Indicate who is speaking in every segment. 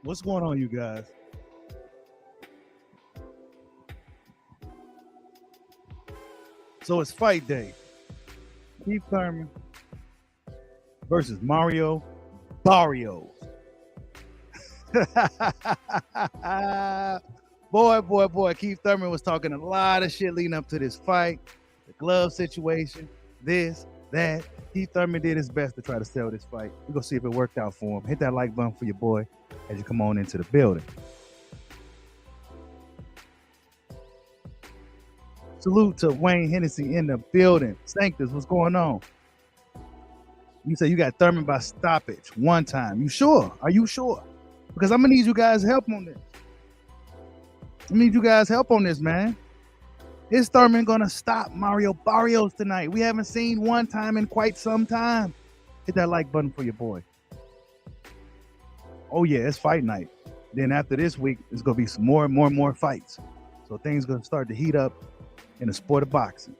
Speaker 1: What's going on, you guys? So it's fight day. Keith Thurman versus Mario Barrios. boy. Keith Thurman was talking a lot of shit leading up to this fight. The glove situation, this, that. Keith Thurman did his best to try to sell this fight. We're going to see if it worked out for him. Hit that like button for your boy as you come on into the building. Salute to Wayne Hennessy in the building. Sanctus, what's going on? You say you got Thurman by stoppage one time. You sure? Are you sure? Because I'm gonna need you guys' help on this. I need you guys' help on this, man. Is Thurman gonna stop Mario Barrios tonight? We haven't seen one time in quite some time. Hit that like button for your boy. Oh yeah, it's fight night. Then after this week, it's gonna be some more fights. So things gonna start to heat up in the sport of boxing.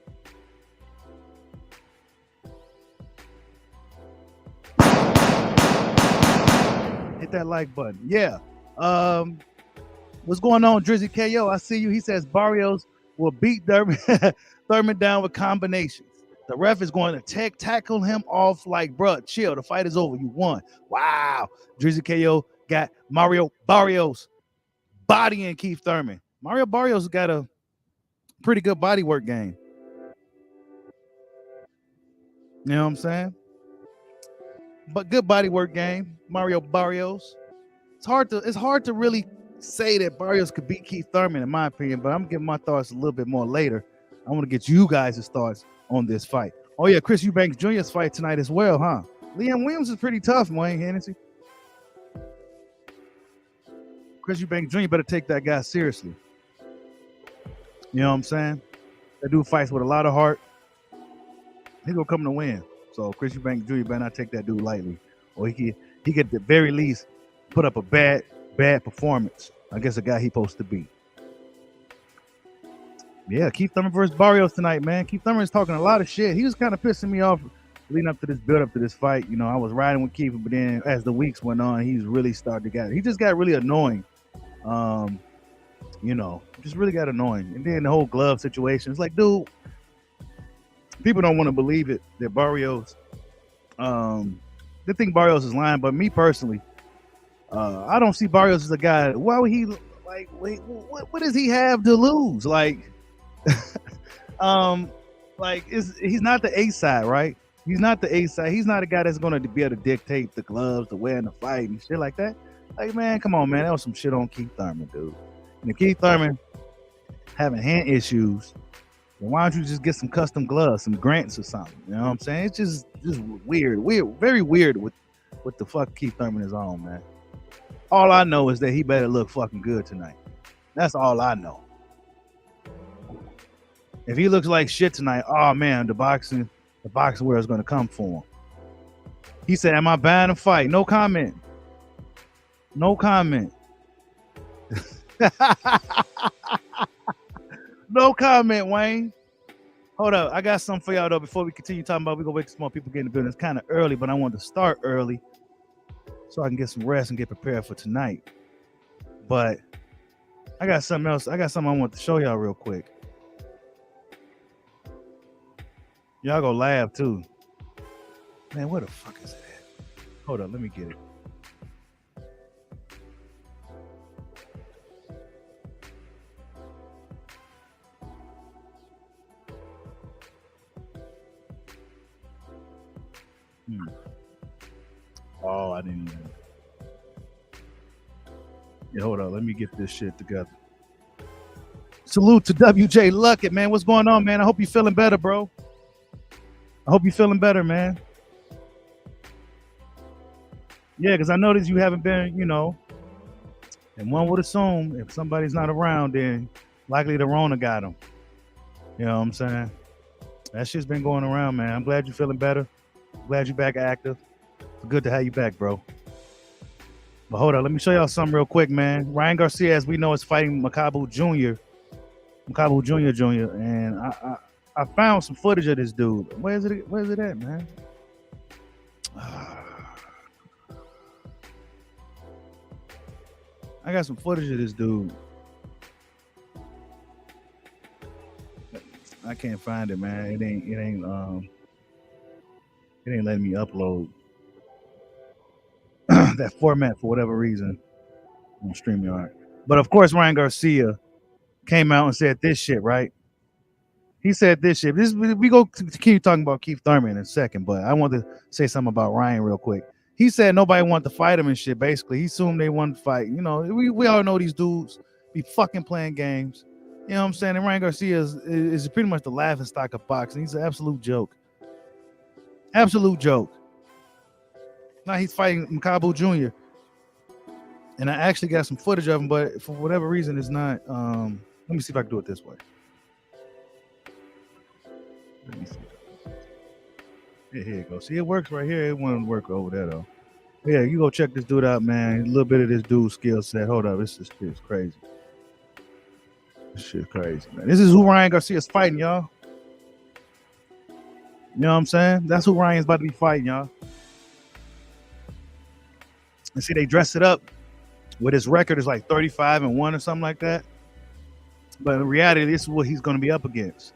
Speaker 1: Hit that like button. Yeah. What's going on, Drizzy KO? I see you. He says Barrios will beat Thurman down with combinations. The ref is going to tackle him off like, bruh, chill. The fight is over. You won. Wow. Drizzy KO got Mario Barrios bodying Keith Thurman. Mario Barrios got a pretty good body work game. You know what I'm saying? But good body work game, Mario Barrios. It's hard to really say that Barrios could beat Keith Thurman, in my opinion, but I'm giving my thoughts a little bit more later. I want to get you guys' thoughts on this fight. Oh yeah, Chris Eubanks Jr.'s fight tonight as well, huh? Liam Williams is pretty tough, Wayne Hennessy. Chris Eubanks Jr. better take that guy seriously. You know what I'm saying? That dude fights with a lot of heart. He's gonna come to win. So Chris Eubanks Jr. better not take that dude lightly, or he could at the very least put up a bad performance against a guy he's supposed to beat. Yeah, Keith Thurman versus Barrios tonight, man. Keith Thurman is talking a lot of shit. He was kind of pissing me off leading up to this build up to this fight. You know, I was riding with Keith, but then as the weeks went on, he's really started to get. He just got really annoying. You know, just really got annoying. And then the whole glove situation. It's like, dude, people don't want to believe it that Barrios. They think Barrios is lying, but me personally, I don't see Barrios as a guy. Why would he like? Wait, what does he have to lose? Like, he's not the A side, right? He's not the A side. He's not a guy that's going to be able to dictate the gloves, the way in the fight, and shit like that. Like, man, come on, man. That was some shit on Keith Thurman, dude. And if Keith Thurman having hand issues, then why don't you just get some custom gloves, some grants or something? You know what I'm saying? It's just weird, very weird with what the fuck Keith Thurman is on, man. All I know is that he better look fucking good tonight. That's all I know. If he looks like shit tonight, oh man, the boxing world is gonna come for him. He said, "Am I buying a fight?" No comment. No comment. No comment, Wayne. Hold up. I got something for y'all though. Before we continue talking about, we're gonna wait till more people get in the building. It's kind of early, but I wanted to start early so I can get some rest and get prepared for tonight. But I got something else. I got something I want to show y'all real quick. Y'all gonna laugh too. Man, where the fuck is it at? Hold up, let me get it. Oh, I didn't even. Yeah, hold on. Let me get this shit together. Salute to WJ Luckett, man. What's going on, man? I hope you're feeling better, bro. I hope you're feeling better, man. Yeah, because I noticed you haven't been, you know, and one would assume if somebody's not around, then likely the Rona got him. You know what I'm saying? That shit's been going around, man. I'm glad you're feeling better. Glad you're back active. It's good to have you back, bro. But hold on, let me show y'all something real quick, man. Ryan Garcia, as we know, is fighting Makabu Jr. And I found some footage of this dude. Where is it at, man? I got some footage of this dude. I can't find it, man. It ain't letting me upload that format for whatever reason on StreamYard. But of course, Ryan Garcia came out and said this shit, right? He said this shit. We go continue talking about Keith Thurman in a second, but I want to say something about Ryan real quick. He said nobody wanted to fight him and shit. Basically, he assumed they wanted to fight. You know, we all know these dudes be fucking playing games. You know what I'm saying? And Ryan Garcia is pretty much the laughing stock of boxing. He's an absolute joke. Absolute joke. Now he's fighting Makabu Jr. And I actually got some footage of him, but for whatever reason, it's not. Let me see if I can do it this way. Let me see. Yeah, here you go. See, it works right here. It won't work over there though. Yeah, you go check this dude out, man. A little bit of this dude's skill set. Hold up, this shit's crazy. This shit's crazy, man. This is who Ryan Garcia's fighting, y'all. You know what I'm saying? That's who Ryan's about to be fighting, y'all. And see, they dress it up with his record is like 35-1 or something like that. But in reality, this is what he's going to be up against.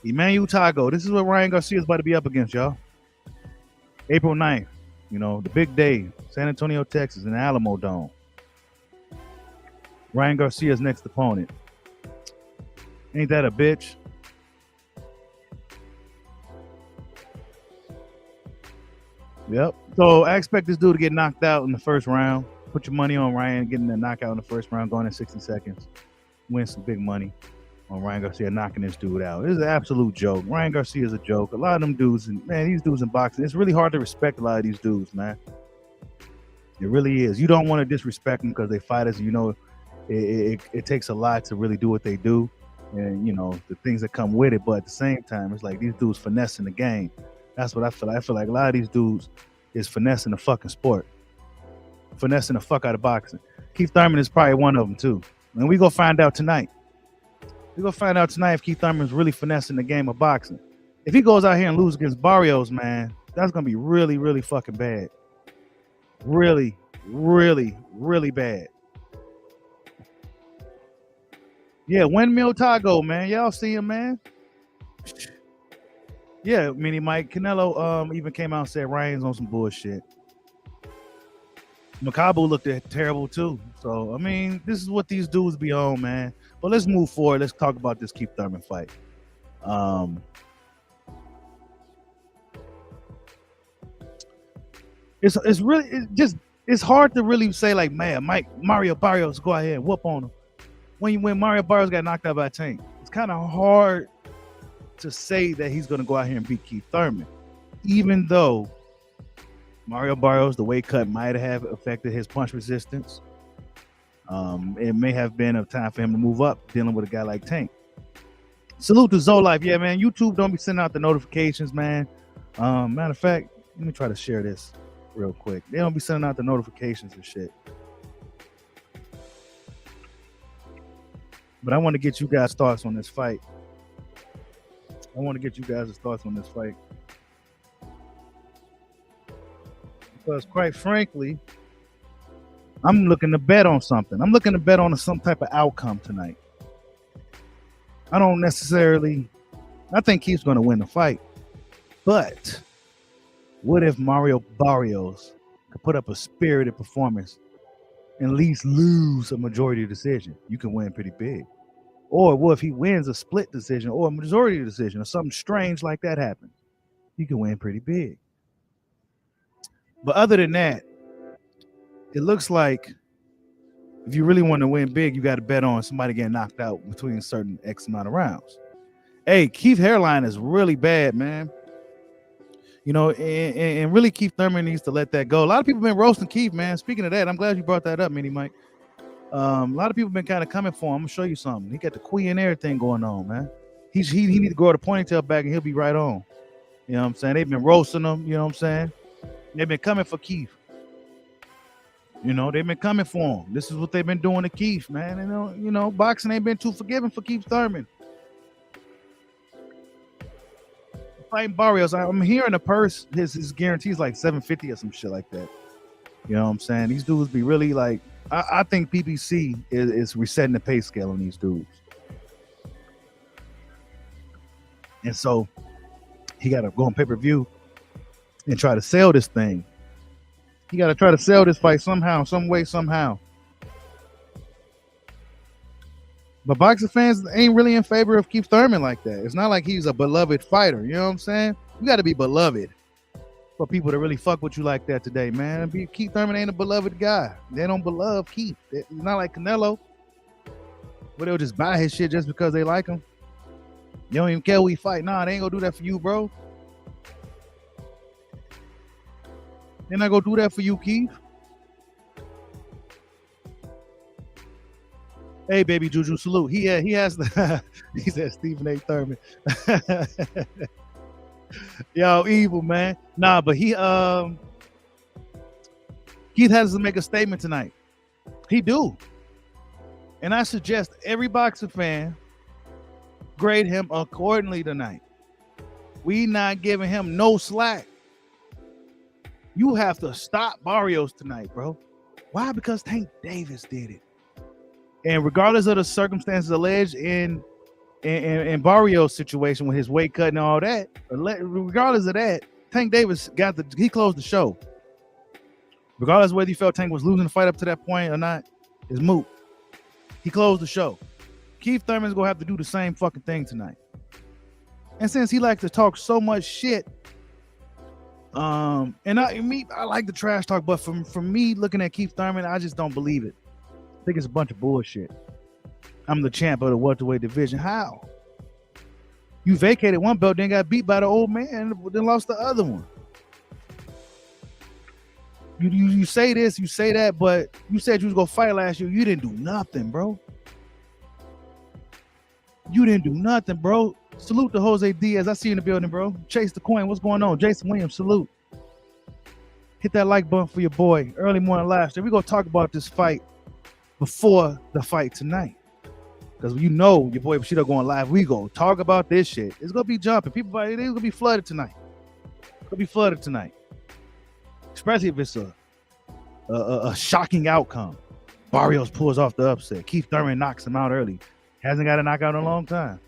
Speaker 1: Emmanuel Tago. This is what Ryan Garcia is about to be up against, y'all. April 9th. You know, the big day. San Antonio, Texas, in the Alamo Dome. Ryan Garcia's next opponent. Ain't that a bitch? Yep. So I expect this dude to get knocked out in the first round. Put your money on Ryan getting a knockout in the first round, going in 60 seconds. Win some big money on Ryan Garcia knocking this dude out. This is an absolute joke. Ryan Garcia is a joke. A lot of them dudes, man, these dudes in boxing, it's really hard to respect a lot of these dudes, man. It really is. You don't want to disrespect them because they fighters. You know, it takes a lot to really do what they do, and you know the things that come with it. But at the same time, it's like these dudes finessing the game. That's what I feel like. I feel like a lot of these dudes is finessing the fucking sport, finessing the fuck out of boxing. Keith Thurman is probably one of them too, and we gonna find out tonight. We're gonna find out tonight if Keith Thurman is really finessing the game of boxing. If he goes out here and loses against Barrios, man, that's gonna be really, really fucking bad. Really, really, really bad. Yeah, Windmill Tago, man. Y'all see him, man. Yeah, Mini Mike. Canelo even came out and said Ryan's on some bullshit. Makabu looked terrible too. So I mean, this is what these dudes be on, man. But let's move forward. Let's talk about this Keith Thurman fight. It's hard to really say like, man, Marrio Barrios go ahead and whoop on him. When Marrio Barrios got knocked out by Tank, it's kind of hard to say that he's going to go out here and beat Keith Thurman, even though Marrio Barrios, the weight cut might have affected his punch resistance. It may have been a time for him to move up dealing with a guy like Tank. Salute to Zolife. Yeah, man, YouTube don't be sending out the notifications, man. Matter of fact, let me try to share this real quick. They don't be sending out the notifications and shit. But I want to get you guys' thoughts on this fight. Because quite frankly, I'm looking to bet on something. I'm looking to bet on some type of outcome tonight. I think Keith's going to win the fight. But what if Marrio Barrios could put up a spirited performance and at least lose a majority decision? You can win pretty big. Or what if he wins a split decision or a majority decision or something strange like that happens? You can win pretty big. But other than that, it looks like if you really want to win big, you got to bet on somebody getting knocked out between a certain X amount of rounds. Hey, Keith's hairline is really bad, man. You know, and really Keith Thurman needs to let that go. A lot of people have been roasting Keith, man. Speaking of that, I'm glad you brought that up, Mini Mike. A lot of people have been kind of coming for him. I'm gonna show you something. He got the queen and everything going on, man. He need to grow the ponytail back and he'll be right on. You know what I'm saying? They've been roasting him, you know what I'm saying? They've been coming for Keith. You know, they've been coming for him. This is what they've been doing to Keith, man. And you know, boxing ain't been too forgiving for Keith Thurman. Fighting Barrios, I'm hearing the purse, his guarantees like $750 or some shit like that. You know what I'm saying? These dudes be really like I think PPC is resetting the pay scale on these dudes, and so he got to go on pay-per-view and try to sell this thing. He got to try to sell this fight somehow, some way, somehow. But boxing fans ain't really in favor of Keith Thurman like that. It's not like he's a beloved fighter. You know what I'm saying? You got to be beloved for people to really fuck with you like that today, man. Keith Thurman ain't a beloved guy. They don't beloved Keith. It's not like Canelo, where they'll just buy his shit just because they like him. You don't even care who he fight. Nah, they ain't gonna do that for you, bro. They're not gonna do that for you, Keith. Hey, baby Juju, salute. He has the he said Stephen A. Thurman. Yo, evil, man. Nah, but Keith has to make a statement tonight. He do. And I suggest every boxing fan grade him accordingly tonight. We not giving him no slack. You have to stop Barrios tonight, bro. Why? Because Tank Davis did it. And regardless of the circumstances alleged in Barrios' situation with his weight cut and all that, regardless of that, Tank Davis he closed the show. Regardless of whether you felt Tank was losing the fight up to that point or not, is moot. He closed the show. Keith Thurman's gonna have to do the same fucking thing tonight. And since he likes to talk so much shit, and I like the trash talk, but from me looking at Keith Thurman, I just don't believe it. I think it's a bunch of bullshit. I'm the champ of the welterweight division. How? You vacated one belt, then got beat by the old man, then lost the other one. You say this, you say that, but you said you was gonna fight last year. You didn't do nothing, bro. You didn't do nothing, bro. Salute to Jose Diaz. I see you in the building, bro. Chase the coin. What's going on? Jason Williams, salute. Hit that like button for your boy. Early morning live stream. We're gonna talk about this fight before the fight tonight. Because you know your boy Bushido going live. We go talk about this shit. It's gonna be jumping. People, they're gonna be flooded tonight. It's gonna be flooded tonight. Especially if it's a shocking outcome. Barrios pulls off the upset. Keith Thurman knocks him out early. Hasn't got a knockout in a long time.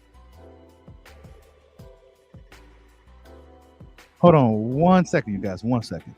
Speaker 1: Hold on 1 second, you guys. 1 second.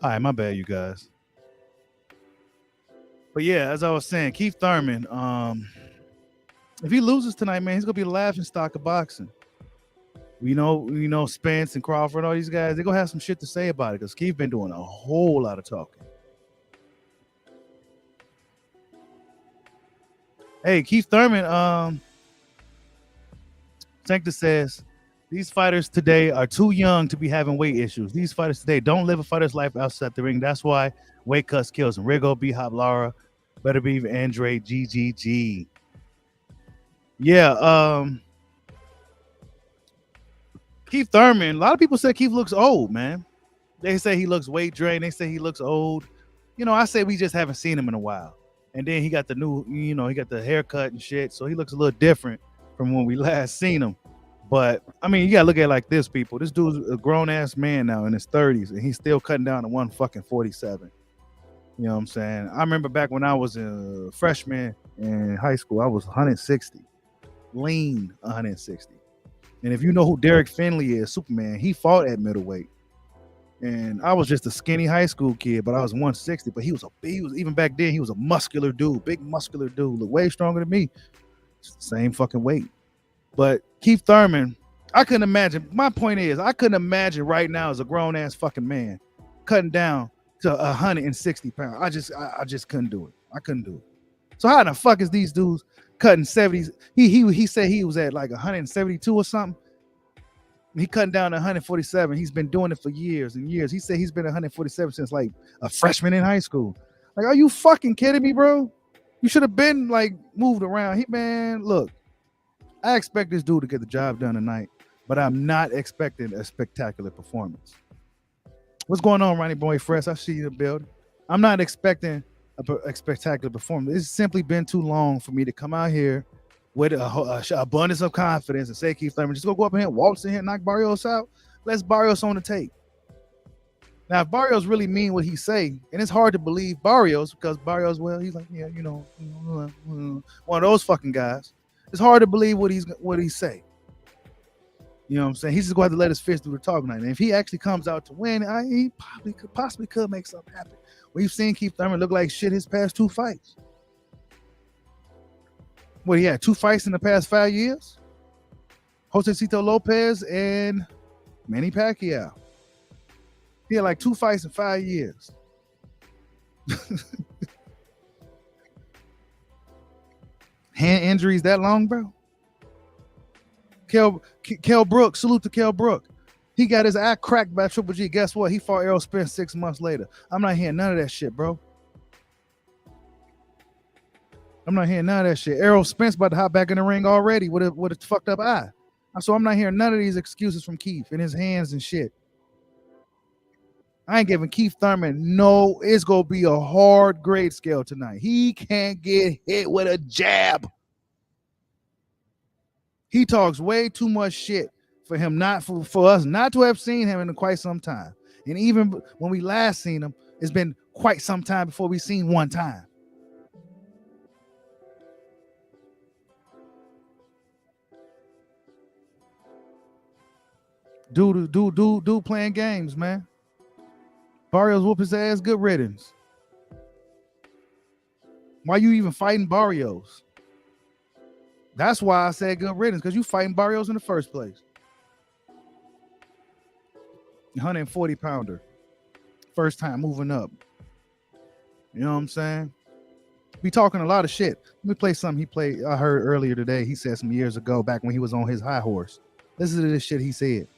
Speaker 1: All right, my bad, you guys. But yeah, as I was saying, Keith Thurman, if he loses tonight, man, he's gonna be the laughing stock of boxing. We know Spence and Crawford, all these guys, they're gonna have some shit to say about it because Keith been doing a whole lot of talking. Hey, Keith Thurman, Sancta says, these fighters today are too young to be having weight issues. These fighters today don't live a fighter's life outside the ring. That's why weight cuts kills them. Rigo, B-Hop, Lara, Better Be Andre, GGG. Yeah, Keith Thurman, a lot of people say Keith looks old, man. They say he looks weight drained. They say he looks old. You know, I say we just haven't seen him in a while. And then he got the new, he got the haircut and shit. So he looks a little different from when we last seen him. But I mean, you gotta look at it like this, people. This dude's a grown-ass man now in his 30s, and he's still cutting down to 147. You know what I'm saying? I remember back when I was a freshman in high school, I was 160. Lean 160. And if you know who Derek Finley is, Superman, he fought at middleweight. And I was just a skinny high school kid, but I was 160. But he was even back then, he was a muscular dude, big muscular dude, looked way stronger than me. Same fucking weight. But Keith Thurman, I couldn't imagine. My point is, I couldn't imagine right now as a grown ass fucking man cutting down to 160 pounds. I just couldn't do it. I couldn't do it. So how the fuck is these dudes cutting 70s? He said he was at like 172 or something. He cutting down to 147. He's been doing it for years and years. He said he's been 147 since like a freshman in high school. Like, are you fucking kidding me, bro? You should have been like moved around. Man, look, I expect this dude to get the job done tonight, but I'm not expecting a spectacular performance. What's going on, Ronnie Boy Fresh? I see you in the building. I'm not expecting a spectacular performance. It's simply been too long for me to come out here with a abundance of confidence and say, Keith Thurman, just go up in here, waltz in here, knock Barrios out. Let's Barrios on the tape. Now, if Barrios really mean what he say, and it's hard to believe Barrios because Barrios, well, he's like, yeah, one of those fucking guys. It's hard to believe what he say. You know what I'm saying? He's just going to have to let his fist do the talking. And if he actually comes out to win, he possibly could make something happen. We've seen Keith Thurman look like shit his past 2 fights. What, he had 2 fights in the past 5 years? Josecito Lopez and Manny Pacquiao. He had like 2 fights in 5 years. Hand injuries that long, bro? Kel Brook, salute to Kel Brook. He got his eye cracked by Triple G. Guess what? He fought Errol Spence 6 months later. I'm not hearing none of that shit, bro. I'm not hearing none of that shit. Errol Spence about to hop back in the ring already with a fucked up eye. So I'm not hearing none of these excuses from Keith and his hands and shit. I ain't giving Keith Thurman no. It's gonna be a hard grade scale tonight. He can't get hit with a jab. He talks way too much shit for him for us not to have seen him in quite some time. And even when we last seen him, it's been quite some time before we seen one time. Dude playing games, man. Barrios whoop his ass, good riddance. Why you even fighting Barrios? That's why I said good riddance, because you fighting Barrios in the first place. 140 pounder. First time moving up. You know what I'm saying? We talking a lot of shit. Let me play something I heard earlier today. He said some years ago, back when he was on his high horse. Listen to this shit he said.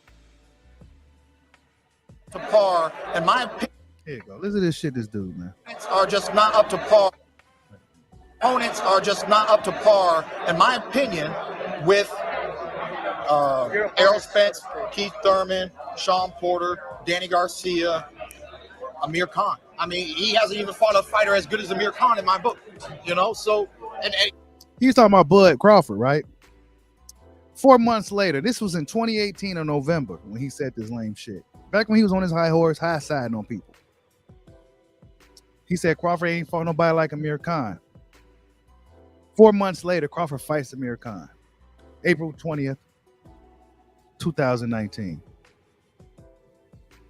Speaker 2: To par, in my opinion.
Speaker 1: Here you go. Listen to this shit this dude, man.
Speaker 2: Are just not up to par. Opponents are just not up to par, in my opinion, with Errol Spence, Keith Thurman, Sean Porter, Danny Garcia, Amir Khan. I mean, he hasn't even fought a fighter as good as Amir Khan in my book, So, and
Speaker 1: he's talking about Bud Crawford, right? 4 months later, this was in 2018 in November when he said this lame shit. Back when he was on his high horse, high siding on people. He said Crawford ain't fought nobody like Amir Khan. 4 months later, Crawford fights Amir Khan. April 20th, 2019.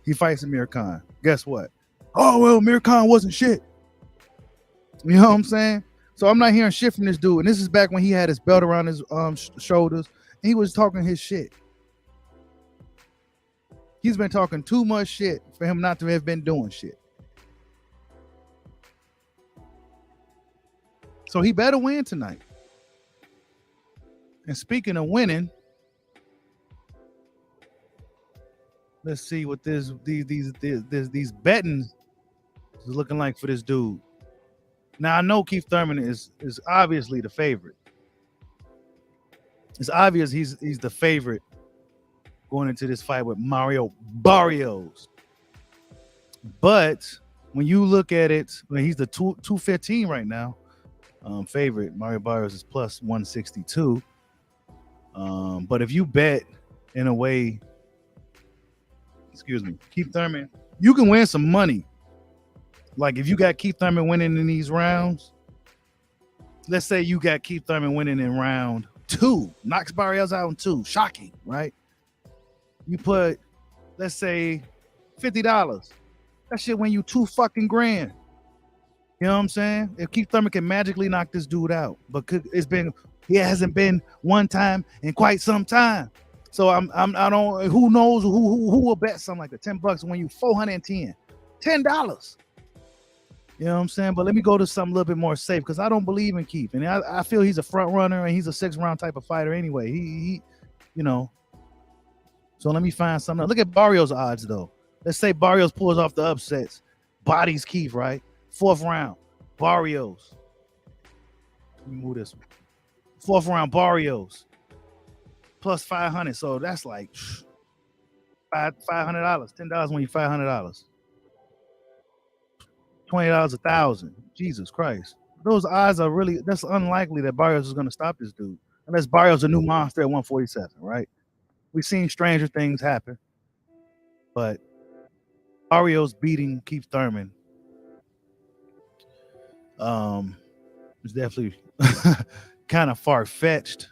Speaker 1: He fights Amir Khan. Guess what? Oh, well, Amir Khan wasn't shit. You know what I'm saying? So I'm not hearing shit from this dude. And this is back when he had his belt around his shoulders. And he was talking his shit. He's been talking too much shit for him not to have been doing shit. So he better win tonight. And speaking of winning, let's see what these betting is looking like for this dude. Now I know Keith Thurman is obviously the favorite. It's obvious he's the favorite going into this fight with Marrio Barrios. But when you look at it, when he's the 215 right now. Favorite. Marrio Barrios is plus 162. But if you bet in a way, Keith Thurman, you can win some money. Like if you got Keith Thurman winning in these rounds, let's say you got Keith Thurman winning in round 2, knocks Barrios out in 2, shocking, right? You put, let's say, $50. That shit win you $2 fucking grand. You know what I'm saying? If Keith Thurman can magically knock this dude out, but he hasn't been one time in quite some time. So I don't. Who knows who will bet something like that? $10 when you $410, $10. You know what I'm saying? But let me go to something a little bit more safe because I don't believe in Keith, and I feel he's a front runner and he's a 6th round type of fighter anyway. He you know. So let me find something else. Look at Barrios' odds though. Let's say Barrios pulls off the upsets, bodies Keith, right? 4th round, Barrios. Let me move this one. 4th round, Barrios plus 500. So that's like $500. $10 when you $500. $20 1,000. Jesus Christ. Those odds are really, that's unlikely that Barrios is going to stop this dude. Unless Barrios a new monster at 147, right? We've seen stranger things happen. But Barrios beating Keith Thurman is definitely kind of far-fetched.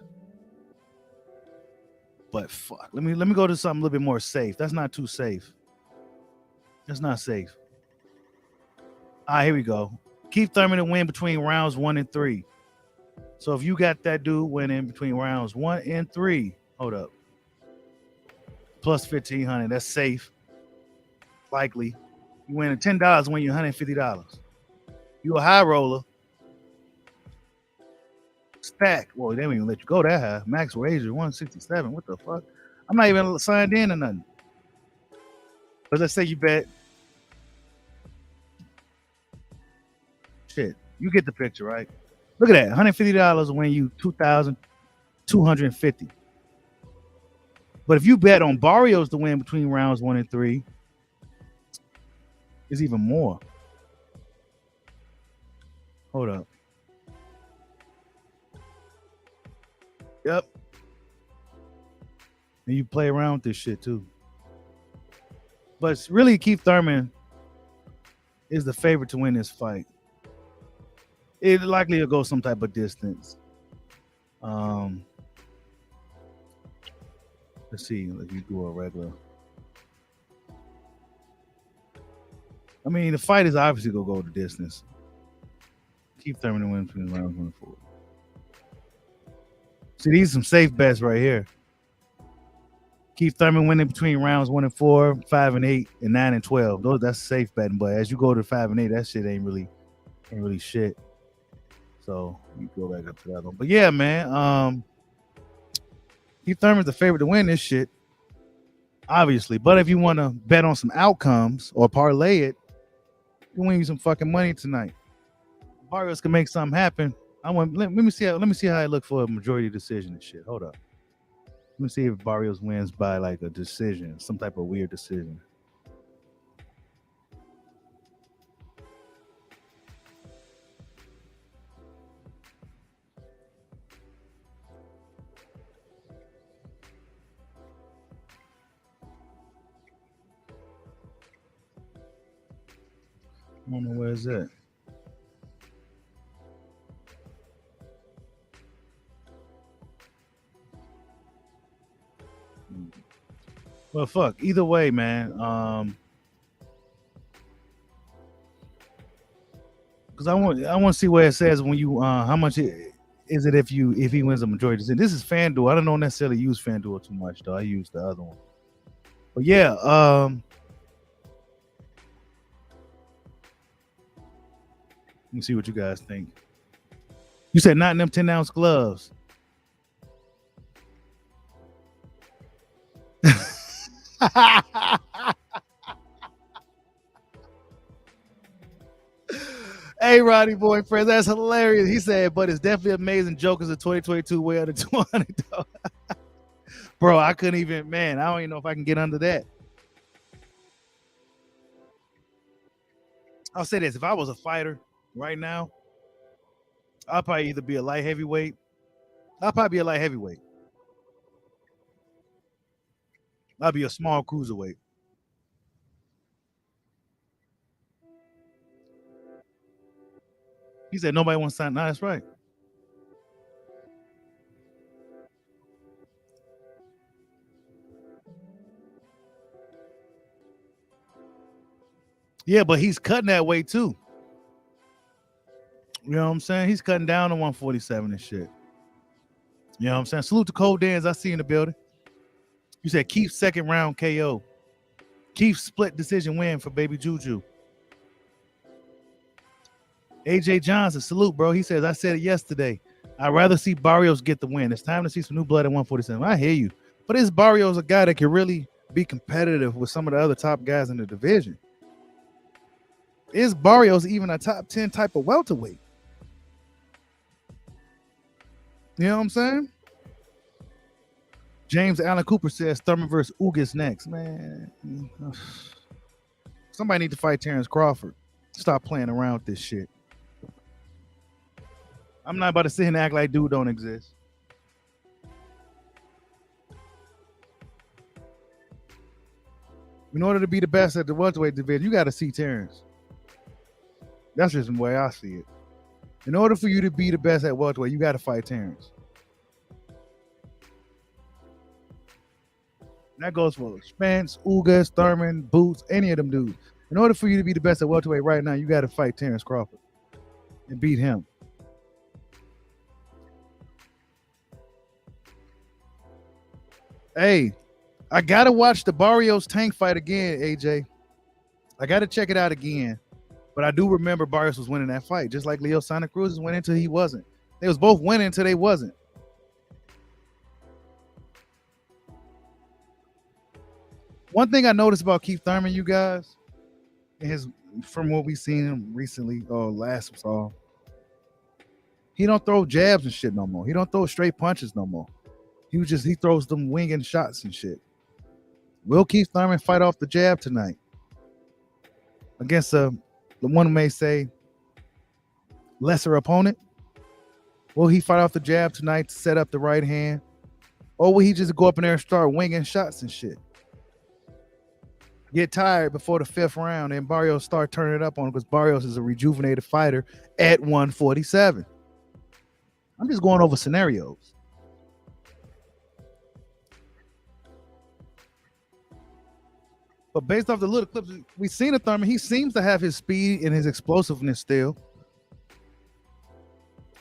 Speaker 1: But fuck. Let me go to something a little bit more safe. That's not too safe. That's not safe. Here we go. Keith Thurman to win between rounds 1 and 3. So if you got that dude winning between rounds 1 and 3, hold up. Plus 1,500. That's safe. Likely. You win $10 when you're $150. You a high roller. Stack. Well, they don't even let you go that high. Max wager 167. What the fuck? I'm not even signed in or nothing. But let's say you bet. Shit. You get the picture, right? Look at that. $150 win you $2,250. But if you bet on Barrios to win between rounds 1 and 3, it's even more. Hold up. Yep. And you play around with this shit too. But it's really Keith Thurman is the favorite to win this fight. It likely will go some type of distance. Let's see if you do a regular. I mean, the fight is obviously gonna go the distance. Keith Thurman to win between rounds 1 and 4. See, these are some safe bets right here. Keith Thurman winning between rounds 1 and 4, 5 and 8, and 9 and 12. That's safe betting. But as you go to 5 and 8, that shit ain't really shit. So you go back up to that one. But yeah, man. Keith Thurman's the favorite to win this shit, obviously. But if you want to bet on some outcomes or parlay it, you can win you some fucking money tonight. Barrios can make something happen. Let me see how I look for a majority decision and shit. Hold up. Let me see if Barrios wins by like a decision, some type of weird decision. I don't know where is that. Well, fuck. Either way, man. Because I want to see where it says when you how much is it if he wins a majority decision. This is FanDuel. I don't necessarily use FanDuel too much though. I use the other one. But yeah, let me see what you guys think. You said not in them 10-ounce gloves. Hey, Roddy boyfriend, that's hilarious. He said, but it's definitely amazing Joker's a 2022 way out of 200. Bro, I couldn't even, man, I don't even know if I can get under that. I'll say this, if I was a fighter right now, I'll probably either be a light heavyweight. I'll probably be a light heavyweight. I'll be a small cruiserweight. He said nobody wants to sign. No, that's right. Yeah, but he's cutting that weight too. You know what I'm saying? He's cutting down to 147 and shit. You know what I'm saying? Salute to Cold Dance. I see in the building. You said Keith 2nd round KO. Keith split decision win for Baby Juju. AJ Johnson, salute, bro. He says, I said it yesterday. I'd rather see Barrios get the win. It's time to see some new blood at 147. I hear you. But is Barrios a guy that can really be competitive with some of the other top guys in the division? Is Barrios even a top 10 type of welterweight? You know what I'm saying? James Allen Cooper says Thurman versus Ugas next. Man, somebody need to fight Terrence Crawford. Stop playing around with this shit. I'm not about to sit here and act like dude don't exist. In order to be the best at the welterweight division, you got to see Terrence. That's just the way I see it. In order for you to be the best at welterweight, you got to fight Terrence. That goes for Spence, Ugas, Thurman, Boots, any of them dudes. In order for you to be the best at welterweight right now, you got to fight Terrence Crawford and beat him. Hey, I got to watch the Barrios Tank fight again, AJ. I got to check it out again. But I do remember Barrios was winning that fight, just like Leo Santa Cruz was winning until he wasn't. They was both winning until they wasn't. One thing I noticed about Keith Thurman, you guys, from what we seen him recently or last saw, he don't throw jabs and shit no more. He don't throw straight punches no more. He throws them winging shots and shit. Will Keith Thurman fight off the jab tonight against the one who may say lesser opponent? Will he fight off the jab tonight to set up the right hand? Or will he just go up in there and start winging shots and shit? Get tired before the 5th round and Barrios start turning it up on him because Barrios is a rejuvenated fighter at 147. I'm just going over scenarios. But based off the little clips we've seen of Thurman, he seems to have his speed and his explosiveness still.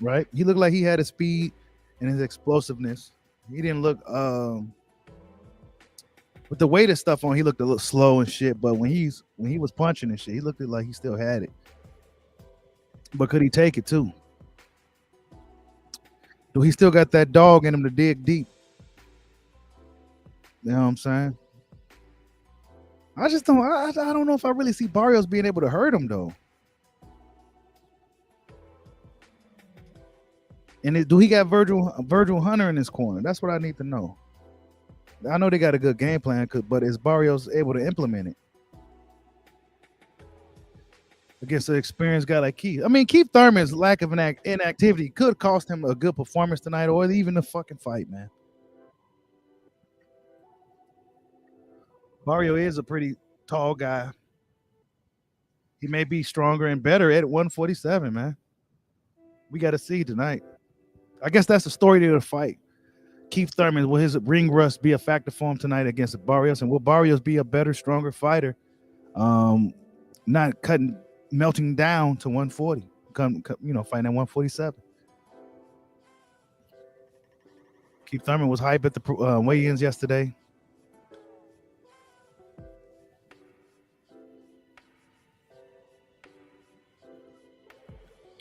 Speaker 1: Right? He looked like he had his speed and his explosiveness. He didn't look with the weight of stuff on, he looked a little slow and shit. But when he was punching and shit, he looked like he still had it. But could he take it too? Do he still got that dog in him to dig deep? You know what I'm saying? I don't know if I really see Barrios being able to hurt him though. And do he got Virgil Hunter in his corner? That's what I need to know. I know they got a good game plan, but is Barrios able to implement it against an experienced guy like Keith? I mean, Keith Thurman's lack of inactivity could cost him a good performance tonight, or even a fucking fight, man. Barrio is a pretty tall guy. He may be stronger and better at 147, man. We got to see tonight. I guess that's the story to the fight. Keith Thurman, will his ring rust be a factor for him tonight against Barrios? And will Barrios be a better, stronger fighter? Not melting down to 140, fighting at 147. Keith Thurman was hype at the weigh-ins yesterday.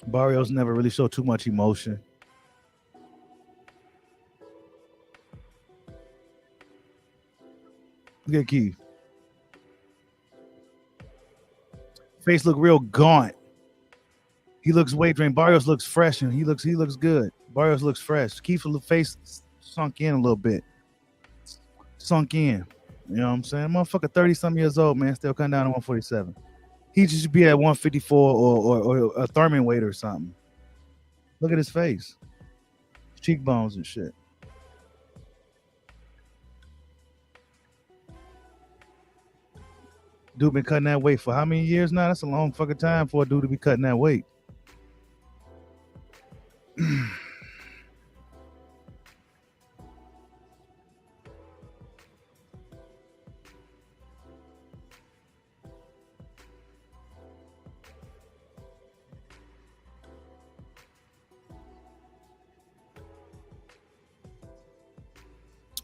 Speaker 1: Barrios never really showed too much emotion. Look at Keith. Face look real gaunt. He looks weight drained. Barrios looks fresh and he looks good. Barrios looks fresh. Keith's face sunk in a little bit. Sunk in. You know what I'm saying? Motherfucker 30-some years old, man, still coming down to 147. He should be at 154 or a Thurman weight or something. Look at his face. Cheekbones and shit. Dude been cutting that weight for how many years now? That's a long fucking time for a dude to be cutting that weight.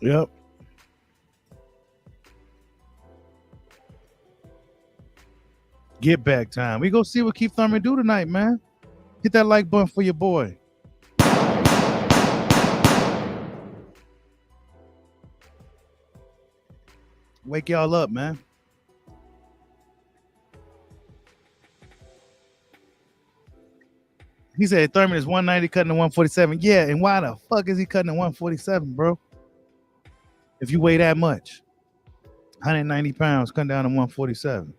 Speaker 1: Yep. Get back time. We go see what Keith Thurman do tonight, man. Hit that like button for your boy. Wake y'all up, man. He said Thurman is 190 cutting to 147. Yeah, and why the fuck is he cutting to 147, bro? If you weigh that much, 190 pounds, cutting down to 147.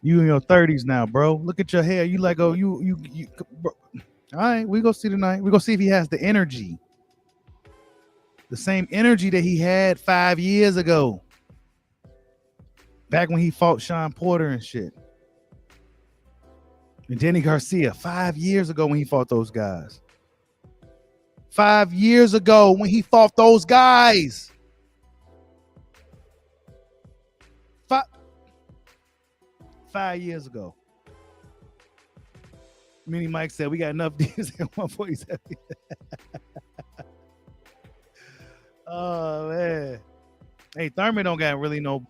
Speaker 1: You in your 30s now, bro. Look at your hair. You like, oh, you bro. All right, we go see tonight. We go see if he has the energy. The same energy that he had 5 years ago. Back when he fought Sean Porter and shit. And Danny Garcia, 5 years ago when he fought those guys. 5 years ago when he fought those guys. 5 years ago. Mini Mike said we got enough deals at 147. Oh man. Hey, Thurman don't got really no.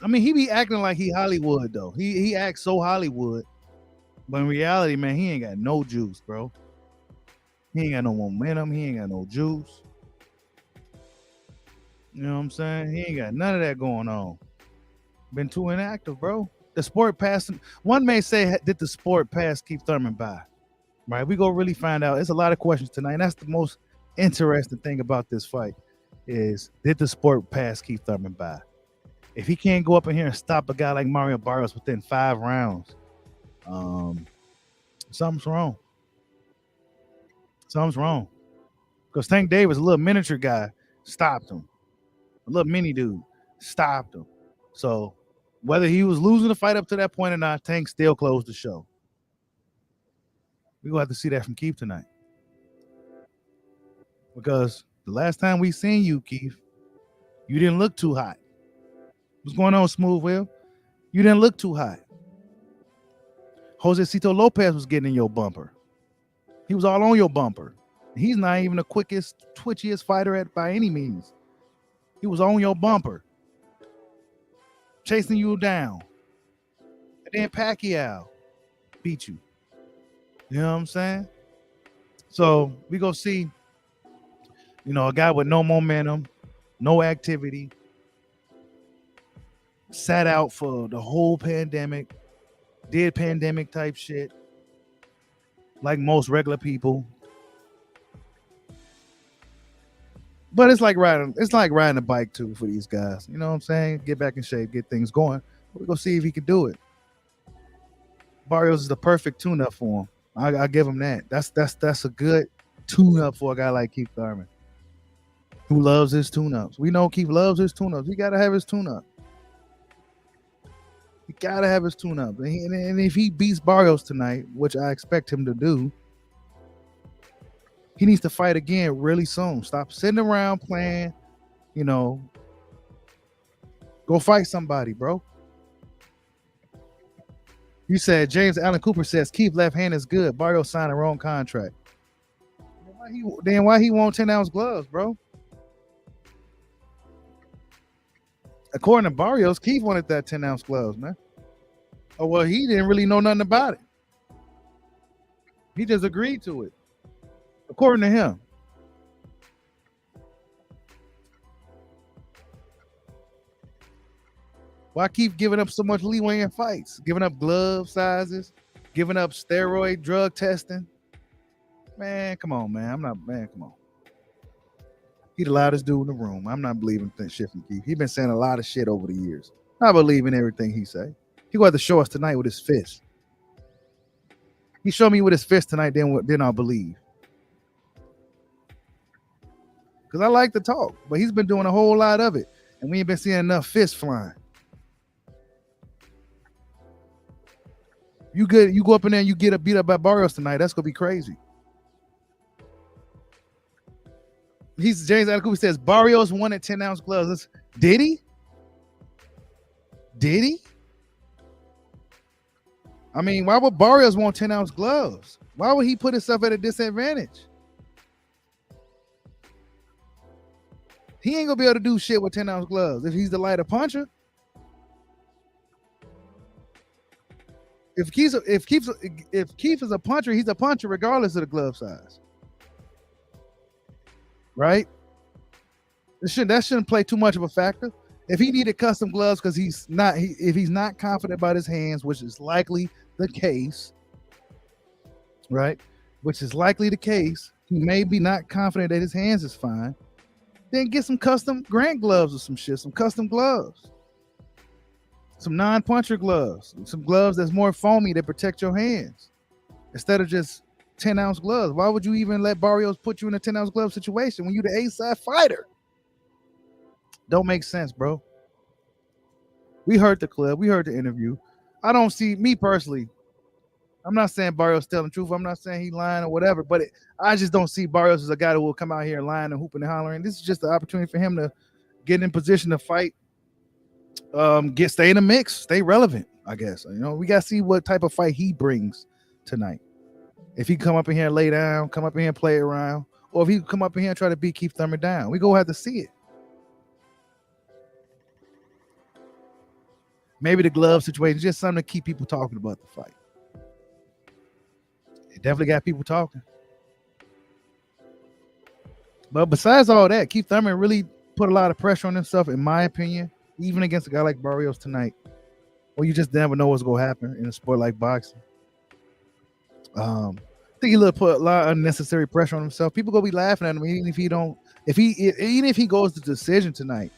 Speaker 1: I mean, he be acting like he Hollywood though. He acts so Hollywood, but in reality, man, he ain't got no juice, bro. He ain't got no momentum. He ain't got no juice. You know what I'm saying? He ain't got none of that going on. Been too inactive, bro. The sport passed him. One may say, did the sport pass Keith Thurman by? Right? We go really find out. There's a lot of questions tonight. And that's the most interesting thing about this fight is, did the sport pass Keith Thurman by? If he can't go up in here and stop a guy like Marrio Barrios within 5 rounds, something's wrong. Something's wrong. Because Tank Davis, a little miniature guy, stopped him. A little mini dude stopped him. So whether he was losing the fight up to that point or not, Tank still closed the show. We're going to have to see that from Keith tonight. Because the last time we seen you, Keith, you didn't look too hot. What's going on, Smooth Will? You didn't look too hot. Jose Cito Lopez was getting in your bumper. He was all on your bumper. He's not even the quickest, twitchiest fighter by any means. He was on your bumper, chasing you down. And then Pacquiao beat you. You know what I'm saying? So we go see, a guy with no momentum, no activity, sat out for the whole pandemic, did pandemic type shit, like most regular people. But it's like riding a bike too for these guys. You know what I'm saying? Get back in shape, get things going. We're gonna see if he can do it. Barrios is the perfect tune-up for him. I give him that. That's a good tune-up for a guy like Keith Thurman, who loves his tune-ups. We know Keith loves his tune-ups. He gotta have his tune-up. He gotta have his tune-up. And if he beats Barrios tonight, which I expect him to do, he needs to fight again really soon. Stop sitting around playing, go fight somebody, bro. You said James Allen Cooper says Keith left hand is good. Barrios signed a wrong contract. Then why he want 10-ounce gloves, bro? According to Barrios, Keith wanted that 10-ounce gloves, man. Oh, well, he didn't really know nothing about it. He just agreed to it. According to him. Why keep giving up so much leeway in fights? Giving up glove sizes, giving up steroid drug testing. Man, come on, man. Come on. He the loudest dude in the room. I'm not believing shit from Keith. He's been saying a lot of shit over the years. I believe in everything he say. He gonna have to show us tonight with his fist. He showed me with his fist tonight, then I'll believe. Because I like to talk, but he's been doing a whole lot of it, and we ain't been seeing enough fists flying. You go up in there and you get beat up by Barrios tonight. That's gonna be crazy. James Allen says Barrios wanted 10-ounce gloves. Did he? I mean, why would Barrios want 10-ounce gloves? Why would he put himself at a disadvantage? He ain't gonna be able to do shit with 10-ounce gloves if he's the lighter puncher. Keith is a puncher, he's a puncher regardless of the glove size, right? That shouldn't play too much of a factor. If he needed custom gloves because if he's not confident about his hands, which is likely the case, right? Which is likely the case, he may be not confident that his hands is fine. Then get some custom Grant gloves or some shit, some custom gloves, some non-puncher gloves, some gloves that's more foamy that protect your hands instead of just 10-ounce gloves. Why would you even let Barrios put you in a 10-ounce glove situation when you're the A-side fighter? Don't make sense, bro. We heard the clip. We heard the interview. I don't see, me personally, I'm not saying Barrios telling the truth. I'm not saying he lying or whatever, but I just don't see Barrios as a guy who will come out here lying and hooping and hollering. This is just an opportunity for him to get in position to fight, stay in the mix, stay relevant, I guess. We got to see what type of fight he brings tonight. If he come up in here and lay down, come up in here and play around, or if he come up in here and try to beat Keith Thurman down, we gonna have to see it. Maybe the glove situation is just something to keep people talking about the fight. It definitely got people talking. But besides all that, Keith Thurman really put a lot of pressure on himself, in my opinion, even against a guy like Barrios tonight. Well, you just never know what's going to happen in a sport like boxing. I think he put a lot of unnecessary pressure on himself. People going to be laughing at him even if he goes to decision tonight.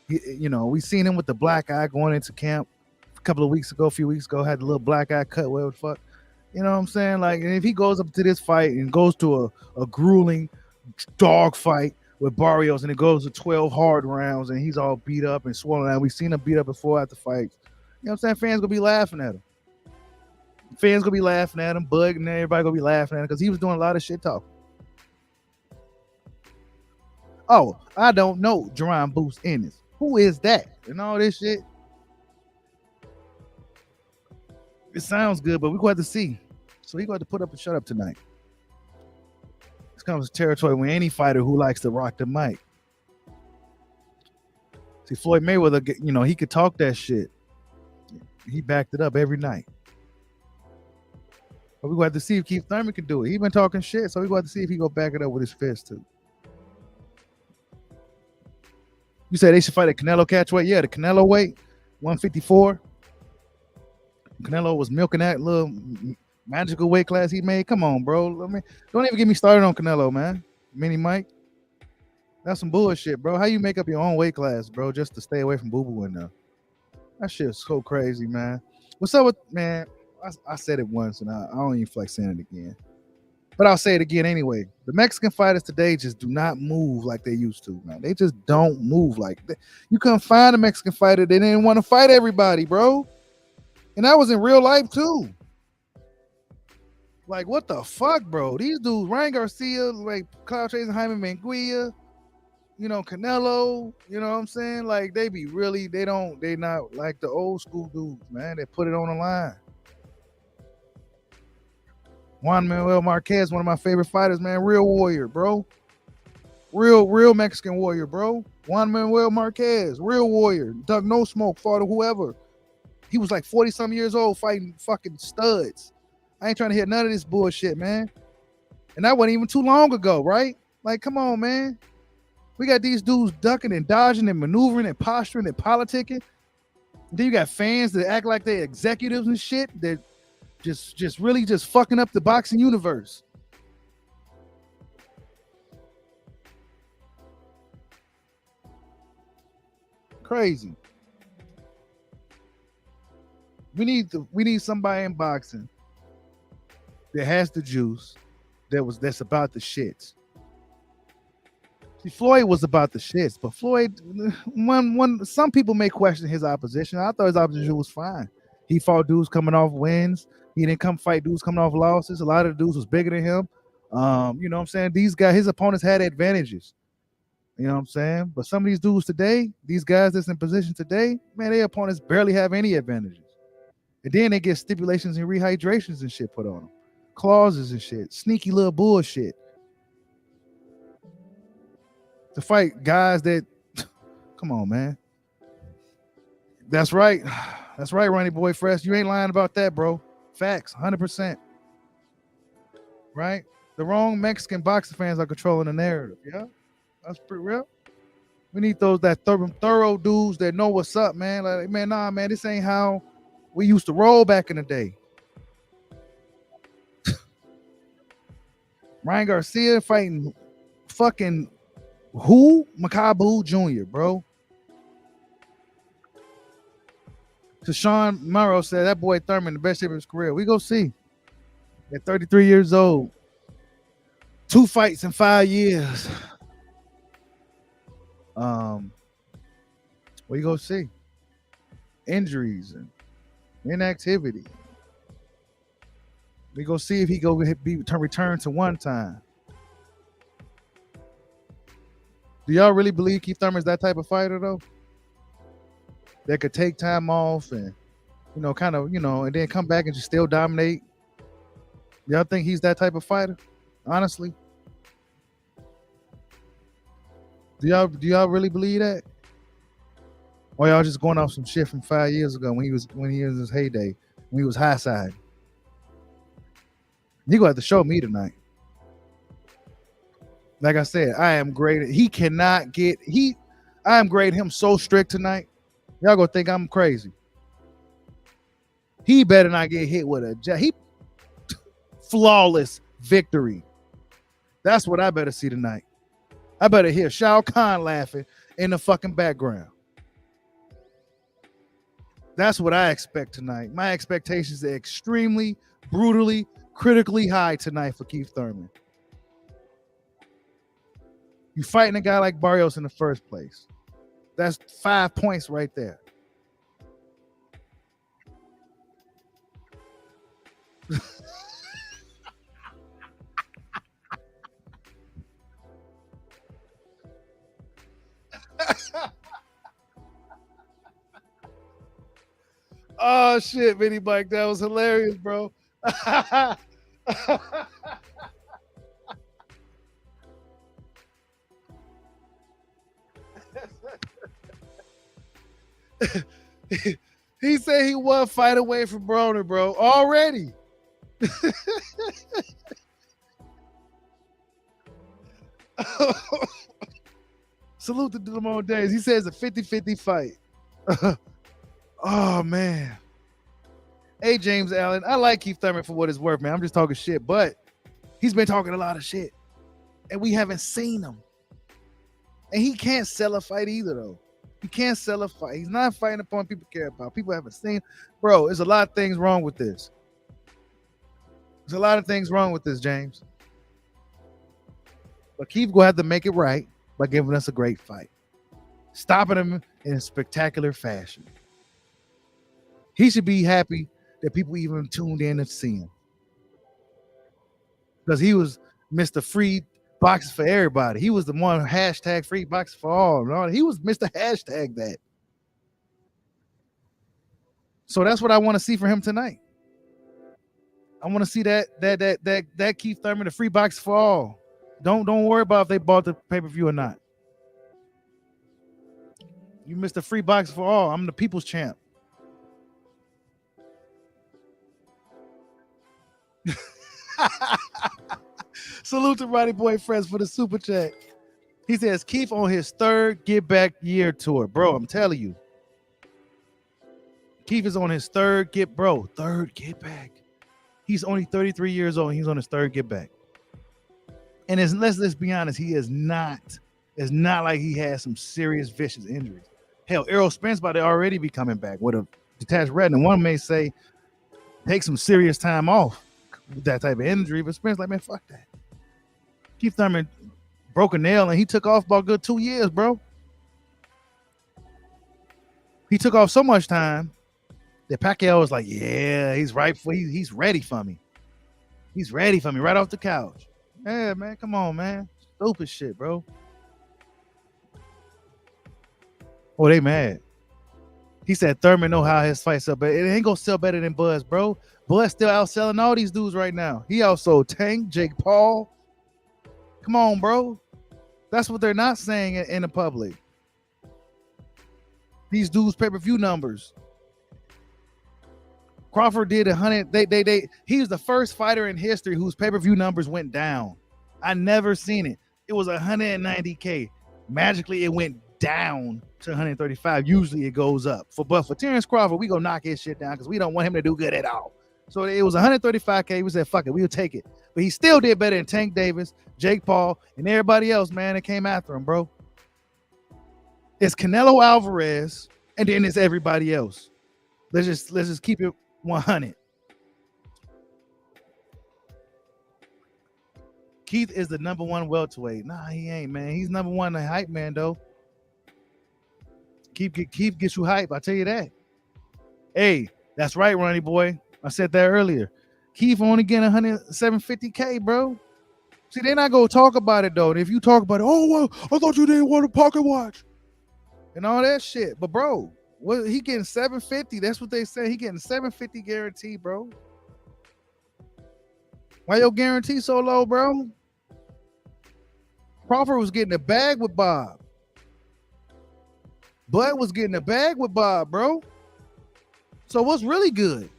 Speaker 1: We seen him with the black eye going into camp a few weeks ago, had the little black eye cut, whatever the fuck. You know what I'm saying? Like, and if he goes up to this fight and goes to a grueling dog fight with Barrios and it goes to 12 hard rounds and he's all beat up and swollen out, we've seen him beat up before at the fights. You know what I'm saying? Fans gonna be laughing at him. Bud and everybody gonna be laughing at him because he was doing a lot of shit talking. Oh, I don't know Jerron Boost Ennis. Who is that? And all this shit. It sounds good, but we're going to have to see. So he's going to put up and shut up tonight. This comes to territory with any fighter who likes to rock the mic. See, Floyd Mayweather, he could talk that shit. He backed it up every night. But we're going to have to see if Keith Thurman can do it. He's been talking shit, so we're going to have to see if he go back it up with his fist too. You said they should fight at Canelo catchweight? Yeah, the Canelo weight, 154. Canelo was milking that little magical weight class he made. Come on, bro. Don't even get me started on Canelo, man. Mini Mike. That's some bullshit, bro. How you make up your own weight class, bro, just to stay away from Boo Boo in there? That shit's so crazy, man. What's up with, man? I said it once, and I don't even feel like saying it again. But I'll say it again anyway. The Mexican fighters today just do not move like they used to, man. They just don't move like that. You couldn't find a Mexican fighter that didn't want to fight everybody, bro. And that was in real life too. Like, what the fuck, bro? These dudes, Ryan Garcia, like Cloud Chasing Jaime Manguilla, Canelo, you know what I'm saying? Like, they not like the old school dudes, man. They put it on the line. Juan Manuel Marquez, one of my favorite fighters, man. Real warrior, bro. Real Mexican warrior, bro. Juan Manuel Marquez, real warrior. Doug No Smoke, fought whoever. He was like 40-some years old fighting fucking studs. I ain't trying to hear none of this bullshit, man. And that wasn't even too long ago, right? Like, come on, man. We got these dudes ducking and dodging and maneuvering and posturing and politicking. And then you got fans that act like they're executives and shit that just really fucking up the boxing universe. Crazy. We need somebody in boxing that has the juice, that's about the shits. See, Floyd was about the shits, but Floyd, some people may question his opposition. I thought his opposition was fine. He fought dudes coming off wins. He didn't come fight dudes coming off losses. A lot of the dudes was bigger than him. You know what I'm saying? These guys, his opponents had advantages. You know what I'm saying? But some of these dudes today, these guys that's in position today, man, their opponents barely have any advantages. And then they get stipulations and rehydrations and shit put on them. Clauses and shit. Sneaky little bullshit. To fight guys that, come on, man. That's right. That's right, Ronnie Boy Fresh. You ain't lying about that, bro. Facts, 100%. Right? The wrong Mexican boxing fans are controlling the narrative. Yeah, that's pretty real. We need that thorough dudes that know what's up, man. Like, man, nah, man, this ain't how we used to roll back in the day. Ryan Garcia fighting fucking who? Makabu Jr., bro. So Sean Marrio said that boy Thurman the best shape of his career. We go see. At 33 years old. 2 fights in 5 years. We go see. Injuries and inactivity. We go see if he go return to one time. Do y'all really believe Keith Thurman's that type of fighter though? That could take time off and kind of, and then come back and just still dominate. Y'all think he's that type of fighter? Honestly. Do y'all really believe that? Or y'all just going off some shit from 5 years ago when he was in his heyday, when he was high side? You gonna have to show me tonight. Like I said, I am grading. I am grading him so strict tonight. Y'all gonna think I'm crazy. He better not get hit with a flawless victory. That's what I better see tonight. I better hear Shao Kahn laughing in the fucking background. That's what I expect tonight. My expectations are extremely, brutally, critically high tonight for Keith Thurman. You fighting a guy like Barrios in the first place. That's 5 points right there. Oh shit, Vinny Mike, that was hilarious, bro. He said he 1 fight away from Broner, bro. Already. Salute to Demone Days. He says a 50-50 fight. Oh man. Hey James Allen, I like Keith Thurman for what it's worth, man. I'm just talking shit, but he's been talking a lot of shit, and we haven't seen him. And he can't sell a fight either, though. He can't sell a fight. He's not fighting upon people care about. People haven't seen. Bro, there's a lot of things wrong with this. There's a lot of things wrong with this, James. But Keith gonna have to make it right by giving us a great fight, stopping him in a spectacular fashion. He should be happy that people even tuned in to see him, because he was Mr. Free Boxing for everybody. He was the one hashtag free boxing for all. He was Mr. Hashtag that. So that's what I want to see for him tonight. I want to see that Keith Thurman, the free boxing for all. Don't worry about if they bought the pay-per-view or not. You Mr. Free boxing for all. I'm the people's champ. Salute to Roddy Boy Friends for the super chat. He says Keith on his 3rd Get Back year tour. Bro, I'm telling you. Keith is on his 3rd Get Back. He's only 33 years old. He's on his 3rd Get Back. And let's be honest, he is not. It's not like he has some serious vicious injuries. Hell, Errol Spence about to already be coming back with a detached retina. One may say take some serious time off with that type of injury, but Spence like, man, fuck that. Keith Thurman broke a nail and he took off about a good 2 years, bro. He took off so much time that Pacquiao was like, yeah, he's ready for me. He's ready for me right off the couch. Yeah, man, come on, man. Stupid shit, bro. Oh, they mad. He said Thurman know how his fights up, but it ain't gonna sell better than Buzz, bro. Buzz still outselling all these dudes right now. He also Tank, Jake Paul. Come on, bro. That's what they're not saying in the public. These dudes' pay-per-view numbers. Crawford did 100. He was the first fighter in history whose pay-per-view numbers went down. I never seen it. It was 190K. Magically, it went down to 135. Usually it goes up. But for Terrence Crawford, we go knock his shit down because we don't want him to do good at all. So it was 135K. We said, fuck it, we'll take it. But he still did better than Tank Davis, Jake Paul, and everybody else, man, that came after him, bro. It's Canelo Alvarez, and then it's everybody else. Let's just keep it 100. Keith is the number one welterweight. Nah, he ain't, man. He's number one in hype, man, though. Keith gets you hype, I tell you that. Hey, that's right, Ronnie boy. I said that earlier. Keith only getting 750K, bro. See, they're not gonna talk about it though. If you talk about it, oh well, I thought you didn't want a pocket watch and all that shit. But bro, what he getting 750? That's what they say. He getting 750 guarantee, bro. Why your guarantee so low, bro? Crawford was getting a bag with Bob. Bud was getting a bag with Bob, bro. So what's really good?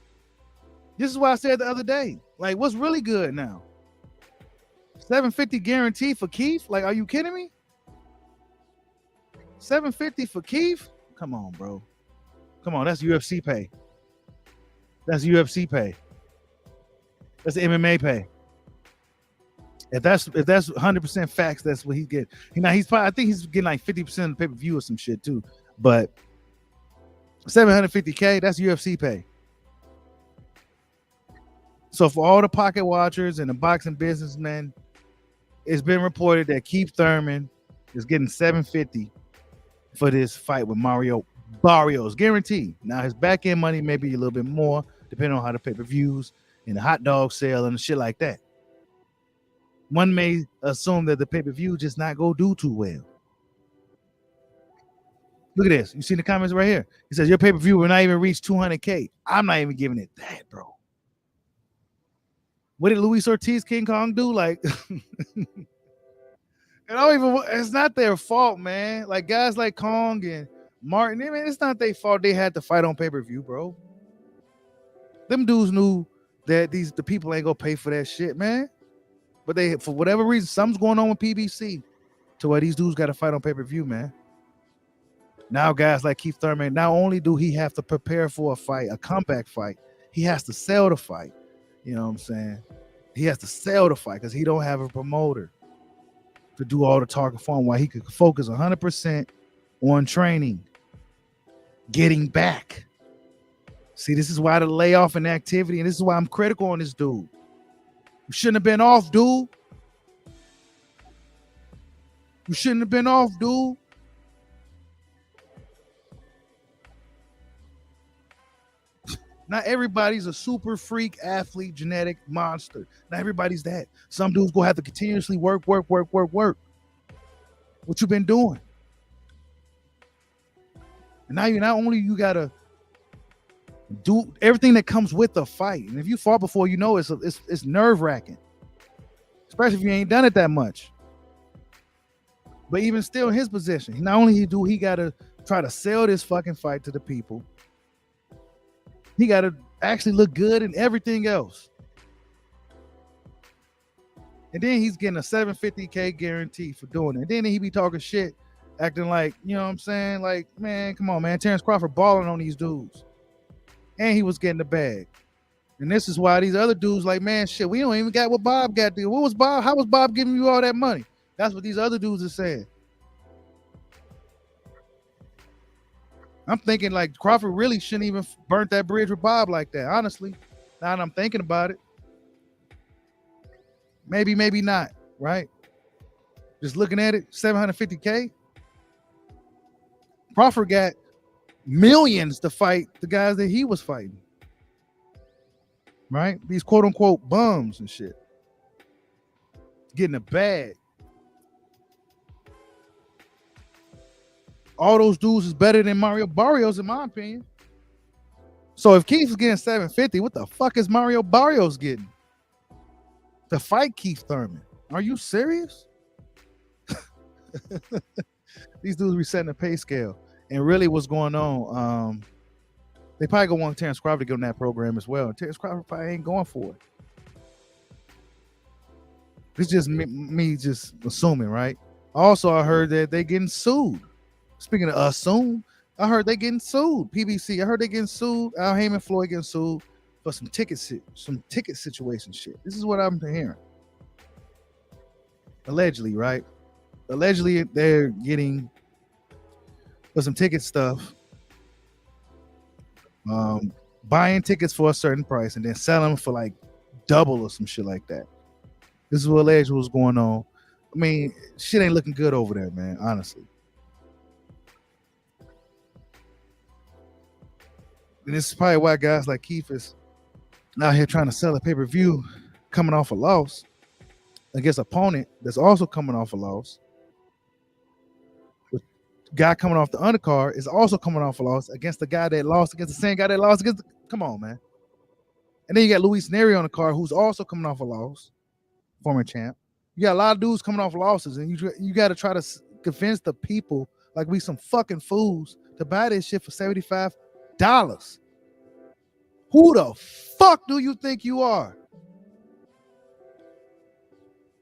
Speaker 1: This is what I said the other day. Like, what's really good now? 750 guarantee for Keith? Like, are you kidding me? 750 for Keith? Come on, bro. Come on, that's UFC pay. That's UFC pay. That's MMA pay. If that's 100% facts, that's what he get. He's probably, I think he's getting like 50% of the pay-per-view or some shit too. But 750K, that's UFC pay. So for all the pocket watchers and the boxing businessmen, it's been reported that Keith Thurman is getting 750 for this fight with Marrio Barrios, guaranteed. Now his back end money may be a little bit more, depending on how the pay-per-views and the hot dog sale and the shit like that. One may assume that the pay-per-view just not go do too well. Look at this. You see the comments right here. He says your pay-per-view will not even reach 200K. I'm not even giving it that, bro. What did Luis Ortiz King Kong do? Like, it's not their fault, man. Like guys like Kong and Martin, I mean, it's not their fault they had to fight on pay-per-view, bro. Them dudes knew that the people ain't gonna pay for that shit, man. But they, for whatever reason, something's going on with PBC to where these dudes got to fight on pay-per-view, man. Now guys like Keith Thurman, not only do he have to prepare for a fight, a comeback fight, he has to sell the fight. You know what I'm saying? He has to sell the fight because he don't have a promoter to do all the talking for him while he could focus 100% on training, getting back. See, this is why the layoff and activity, and this is why I'm critical on this dude. You shouldn't have been off, dude. You shouldn't have been off, dude. Not everybody's a super freak athlete, genetic monster. Not everybody's that. Some dudes gonna have to continuously work. What you been doing? And now you not only you gotta do everything that comes with the fight. And if you fought before, you know it's nerve-wracking. Especially if you ain't done it that much. But even still in his position, not only he gotta try to sell this fucking fight to the people. He got to actually look good and everything else. And then he's getting a 750K guarantee for doing it. And then he be talking shit, acting like, you know what I'm saying? Like, man, come on, man. Terrence Crawford balling on these dudes. And he was getting the bag. And this is why these other dudes like, man, shit, we don't even got what Bob got to do. What was Bob? How was Bob giving you all that money? That's what these other dudes are saying. I'm thinking like Crawford really shouldn't even burnt that bridge with Bob like that, honestly. Now that I'm thinking about it. Maybe not, right? Just looking at it, 750K. Crawford got millions to fight the guys that he was fighting. Right? These quote unquote bums and shit. Getting a bag. All those dudes is better than Marrio Barrios, in my opinion. So if Keith is getting 750, what the fuck is Marrio Barrios getting to fight Keith Thurman? Are you serious? These dudes resetting the pay scale. And really what's going on, They probably gonna want Terrence Crawford to get on that program as well. Terrence Crawford probably ain't going for it. It's just me just assuming, right? Also, I heard that they getting sued. Speaking of assume, I heard they getting sued. PBC. I heard they getting sued. Al Heyman, Floyd getting sued for some ticket situation shit. This is what I'm hearing. Allegedly, right? Allegedly, they're getting for some ticket stuff. Buying tickets for a certain price and then selling them for like double or some shit like that. This is what allegedly was going on. I mean, shit ain't looking good over there, man, honestly. And this is probably why guys like Keith is out here trying to sell a pay-per-view coming off a loss against an opponent that's also coming off a loss. The guy coming off the undercard is also coming off a loss against the guy that lost against the same guy that lost against come on, man. And then you got Luis Neri on the card who's also coming off a loss, former champ. You got a lot of dudes coming off losses, and you got to try to convince the people like we some fucking fools to buy this shit for $75. Who the fuck do you think you are?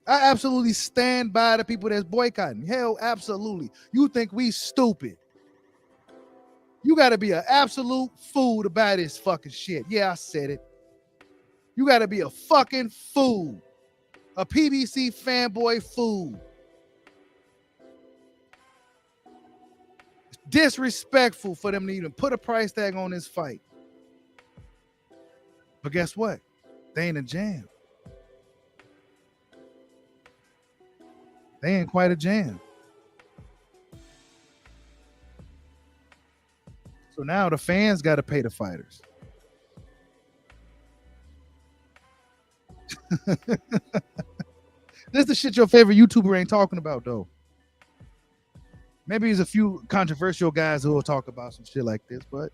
Speaker 1: I absolutely stand by the people that's boycotting. Hell, absolutely. You think we stupid? You got to be an absolute fool to buy this fucking shit. Yeah, I said it. You got to be a fucking fool. A PBC fanboy fool. Disrespectful for them to even put a price tag on this fight. But guess what? They ain't a jam. They ain't quite a jam. So now the fans got to pay the fighters. This is the shit your favorite YouTuber ain't talking about, though. Maybe there's a few controversial guys who will talk about some shit like this, but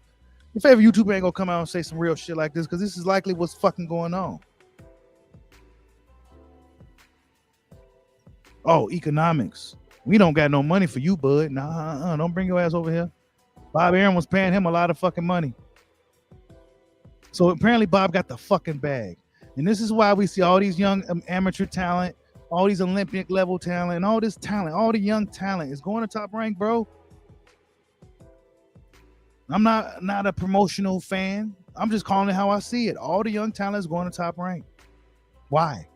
Speaker 1: your favorite YouTuber ain't gonna come out and say some real shit like this because this is likely what's fucking going on. Oh, economics. We don't got no money for you, bud. Nah, don't bring your ass over here. Bob Arum was paying him a lot of fucking money. So apparently Bob got the fucking bag. And this is why we see all these young amateur talent, all these Olympic level talent, and all this talent, all the young talent is going to Top Rank, bro. I'm not a promotional fan. I'm just calling it how I see it. All the young talent is going to Top Rank. Why?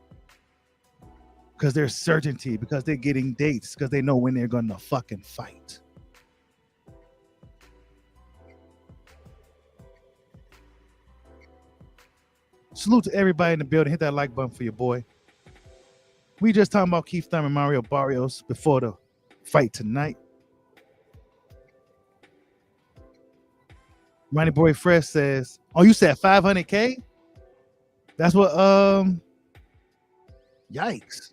Speaker 1: Because there's certainty, because they're getting dates, because they know when they're going to fucking fight. Salute to everybody in the building. Hit that like button for your boy. We just talking about Keith Thurman, Marrio Barrios before the fight tonight. Money Boy Fresh says, "Oh, you said 500K? That's what yikes."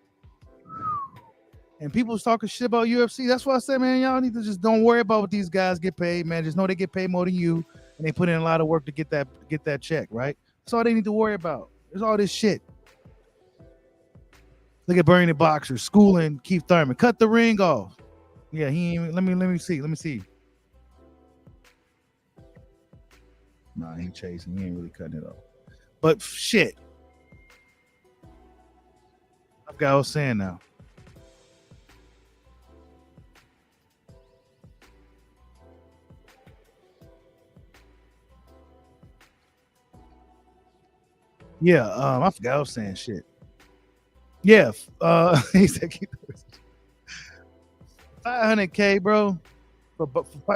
Speaker 1: And people was talking shit about UFC. That's why I said, man, y'all need to just don't worry about what these guys get paid, man. Just know they get paid more than you, and they put in a lot of work to get that check, right? That's all they need to worry about. There's all this shit. Look at Bernie the Boxer schooling Keith Thurman. Cut the ring off. Yeah, he ain't. Let me see. Nah, he ain't chasing. He ain't really cutting it off. But shit. I forgot what I was saying now. Yeah, I forgot what I was saying shit. Yeah, he said 500K, bro. For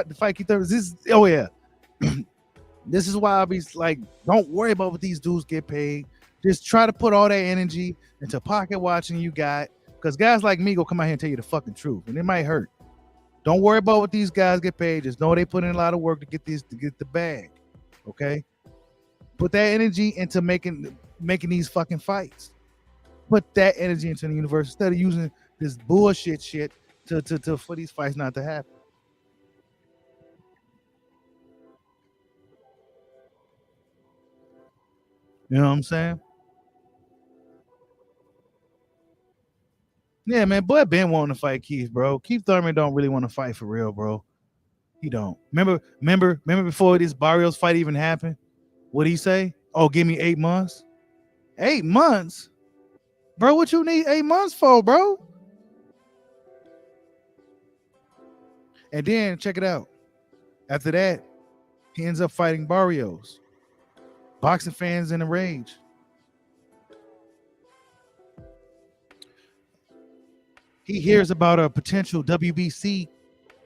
Speaker 1: the fight Keith Thurman. This is why I be like, don't worry about what these dudes get paid. Just try to put all that energy into pocket watching you got. Because guys like me go come out here and tell you the fucking truth. And it might hurt. Don't worry about what these guys get paid. Just know they put in a lot of work to get the bag. Okay? Put that energy into making these fucking fights. Put that energy into the universe instead of using this bullshit shit to for these fights not to happen. You know what I'm saying? Yeah, man. Boy, Ben wanting to fight Keith, bro. Keith Thurman don't really want to fight for real, bro. He don't. Remember before this Barrios fight even happened? What did he say? Oh, give me 8 months. 8 months, bro. What you need 8 months for, bro? And then check it out. After that, he ends up fighting Barrios. Boxing fans in a rage. He hears about a potential WBC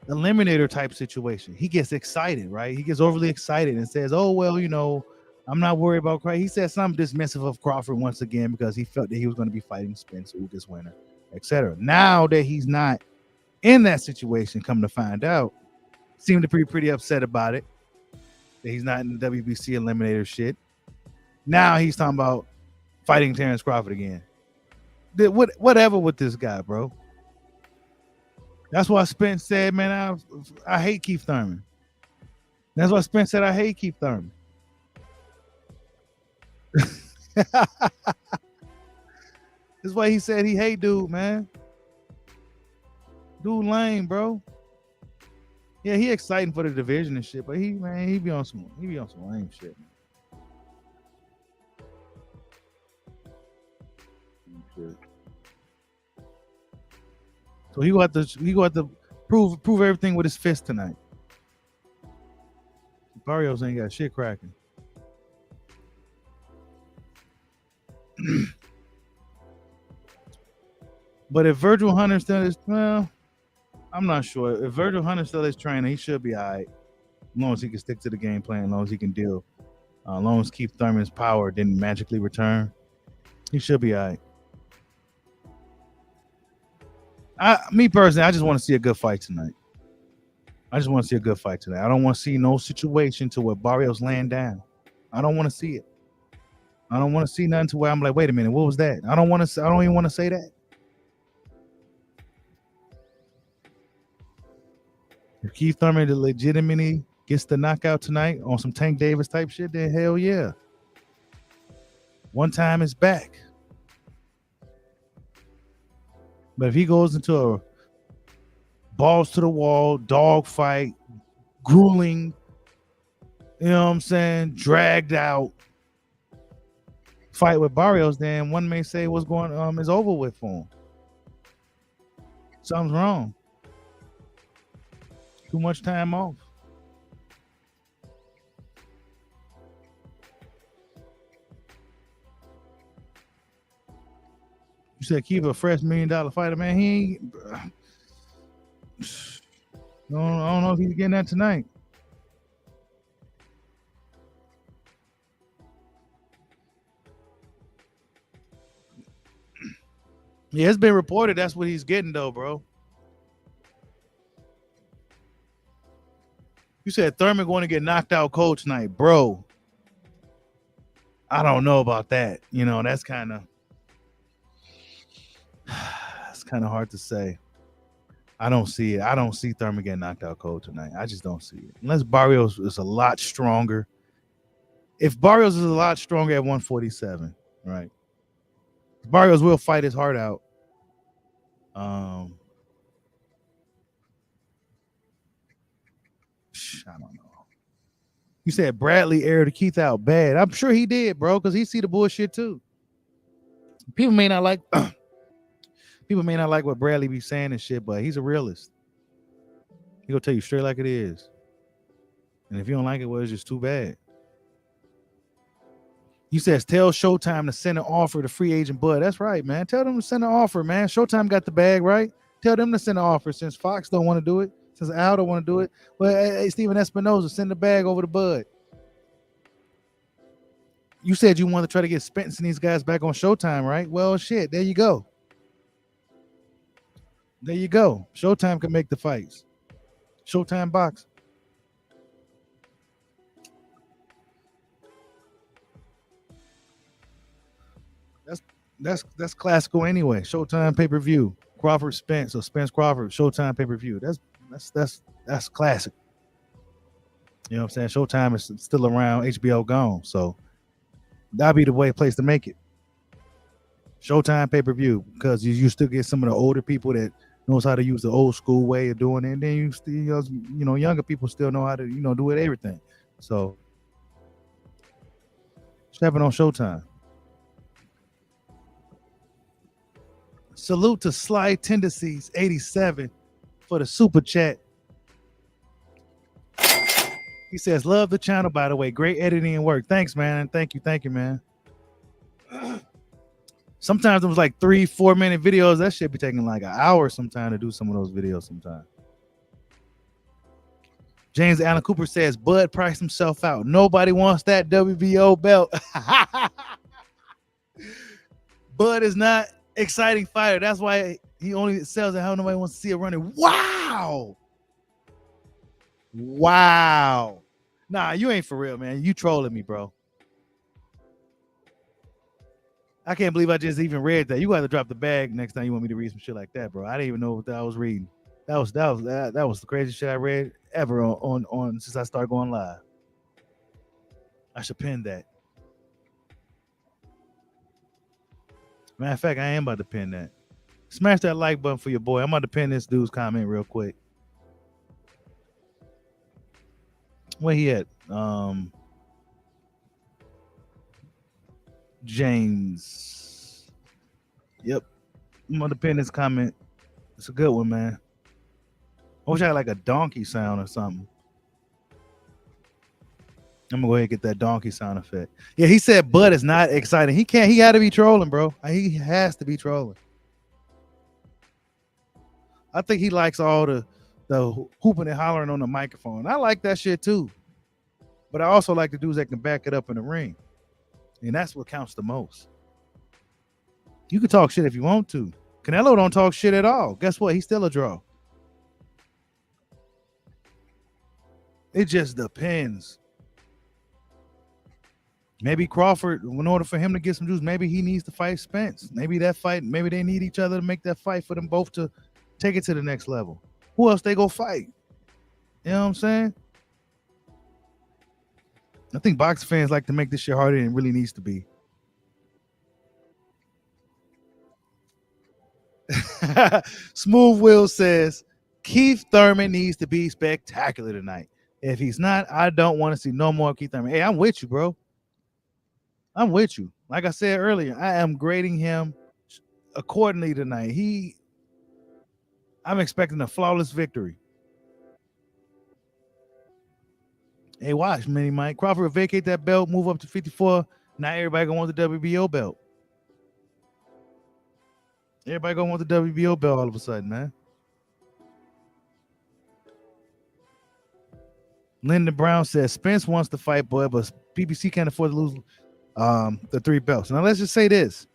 Speaker 1: eliminator type situation. He gets excited, right? He gets overly excited and says, "Oh well, I'm not worried about Crawford." He said something dismissive of Crawford once again because he felt that he was going to be fighting Spence this winter, etc. Now that he's not in that situation, come to find out, seemed to be pretty upset about it. That he's not in the WBC eliminator shit. Now he's talking about fighting Terrence Crawford again. Whatever with this guy, bro. That's why Spence said, man, I hate Keith Thurman. That's why Spence said, I hate Keith Thurman. That's why he said he hate dude, man. Dude lame, bro. Yeah, he exciting for the division and shit, but he be on some lame shit, man. So he got to prove everything with his fist tonight. Barrios ain't got shit cracking. But if Virgil Hunter still is, well, I'm not sure. If Virgil Hunter still is training, he should be all right. As long as he can stick to the game plan, as long as he can deal. As long as Keith Thurman's power didn't magically return, he should be all right. Me personally, I just want to see a good fight tonight. I don't want to see no situation to where Barrios laying down. I don't want to see it. I don't want to see nothing to where I'm like, wait a minute, what was that? I don't even want to say that. If Keith Thurman legitimately gets the knockout tonight on some Tank Davis type shit, then hell yeah. One time is back. But if he goes into a balls to the wall, dog fight, grueling, you know what I'm saying, dragged out fight with Barrios, then one may say what's going is over with for him. Something's wrong. Too much time off. You said keep a fresh $1 million fighter, man. He ain't. I don't know if he's getting that tonight. Yeah, it's been reported that's what he's getting though, bro. You said Thurman going to get knocked out cold tonight, bro. I don't know about that. That's kind of hard to say. I don't see it. I don't see Thurman getting knocked out cold tonight. I just don't see it. Unless Barrios is a lot stronger. If Barrios is a lot stronger at 147, right? Barrios will fight his heart out. I don't know. You said Bradley aired Keith out bad. I'm sure he did, bro, because he see the bullshit too. People may not like what Bradley be saying and shit, but he's a realist. He gonna tell you straight like it is. And if you don't like it, well, it's just too bad. You says tell Showtime to send an offer to free agent Bud. That's right, man. Tell them to send an offer, man. Showtime got the bag, right? Tell them to send an offer since Fox don't want to do it, since Al don't want to do it. Well, hey, Steven Espinoza, send the bag over to Bud. You said you want to try to get Spence and these guys back on Showtime, right? Well, shit, there you go. There you go. Showtime can make the fights. Showtime box. That's classical anyway. Showtime pay-per-view. Crawford Spence or Spence Crawford. Showtime pay-per-view. That's classic. You know what I'm saying? Showtime is still around. HBO gone. So that'd be the place to make it. Showtime pay-per-view, because you still get some of the older people that knows how to use the old school way of doing it. And then you still, younger people still know how to, do it everything. So, it's happening on Showtime. Salute to Sly Tendencies 87 for the super chat. He says, love the channel, by the way. Great editing and work. Thanks, man. Thank you, man. Sometimes it was like 3-4 minute videos. That shit be taking like an hour sometime to do some of those videos sometimes. James Allen Cooper says, Bud priced himself out. Nobody wants that WBO belt. Bud is not exciting fighter. That's why he only sells it how nobody wants to see it running. Wow. Nah, you ain't for real, man. You trolling me, bro. I can't believe I just even read that. You got to drop the bag next time you want me to read some shit like that, bro. I didn't even know what I was reading. That was the craziest shit I read ever on since I started going live. I should pin that. Matter of fact, I am about to pin that. Smash that like button for your boy. I'm about to pin this dude's comment real quick. Where he at? James. Yep. I'm gonna pin this comment. It's a good one, man. I wish I had like a donkey sound or something. I'm gonna go ahead and get that donkey sound effect. Yeah, he said Bud is not exciting. He gotta be trolling, bro. He has to be trolling. I think he likes all the hooping and hollering on the microphone. I like that shit too. But I also like the dudes that can back it up in the ring. And that's what counts the most. You can talk shit if you want to. Canelo don't talk shit at all. Guess what? He's still a draw. It just depends. Maybe Crawford, in order for him to get some juice, maybe he needs to fight Spence. Maybe they need each other to make that fight for them both to take it to the next level. Who else they go fight? You know what I'm saying? I think boxing fans like to make this shit harder than it really needs to be. Smooth Will says, Keith Thurman needs to be spectacular tonight. If he's not, I don't want to see no more Keith Thurman. Hey, I'm with you, bro. I'm with you. Like I said earlier, I am grading him accordingly tonight. I'm expecting a flawless victory. Hey, watch, Mini Mike. Crawford will vacate that belt, move up to 54. Now everybody gonna want the WBO belt. Everybody gonna want the WBO belt all of a sudden, man. Lyndon Brown says Spence wants to fight, boy, but PBC can't afford to lose the 3 belts. Now let's just say this.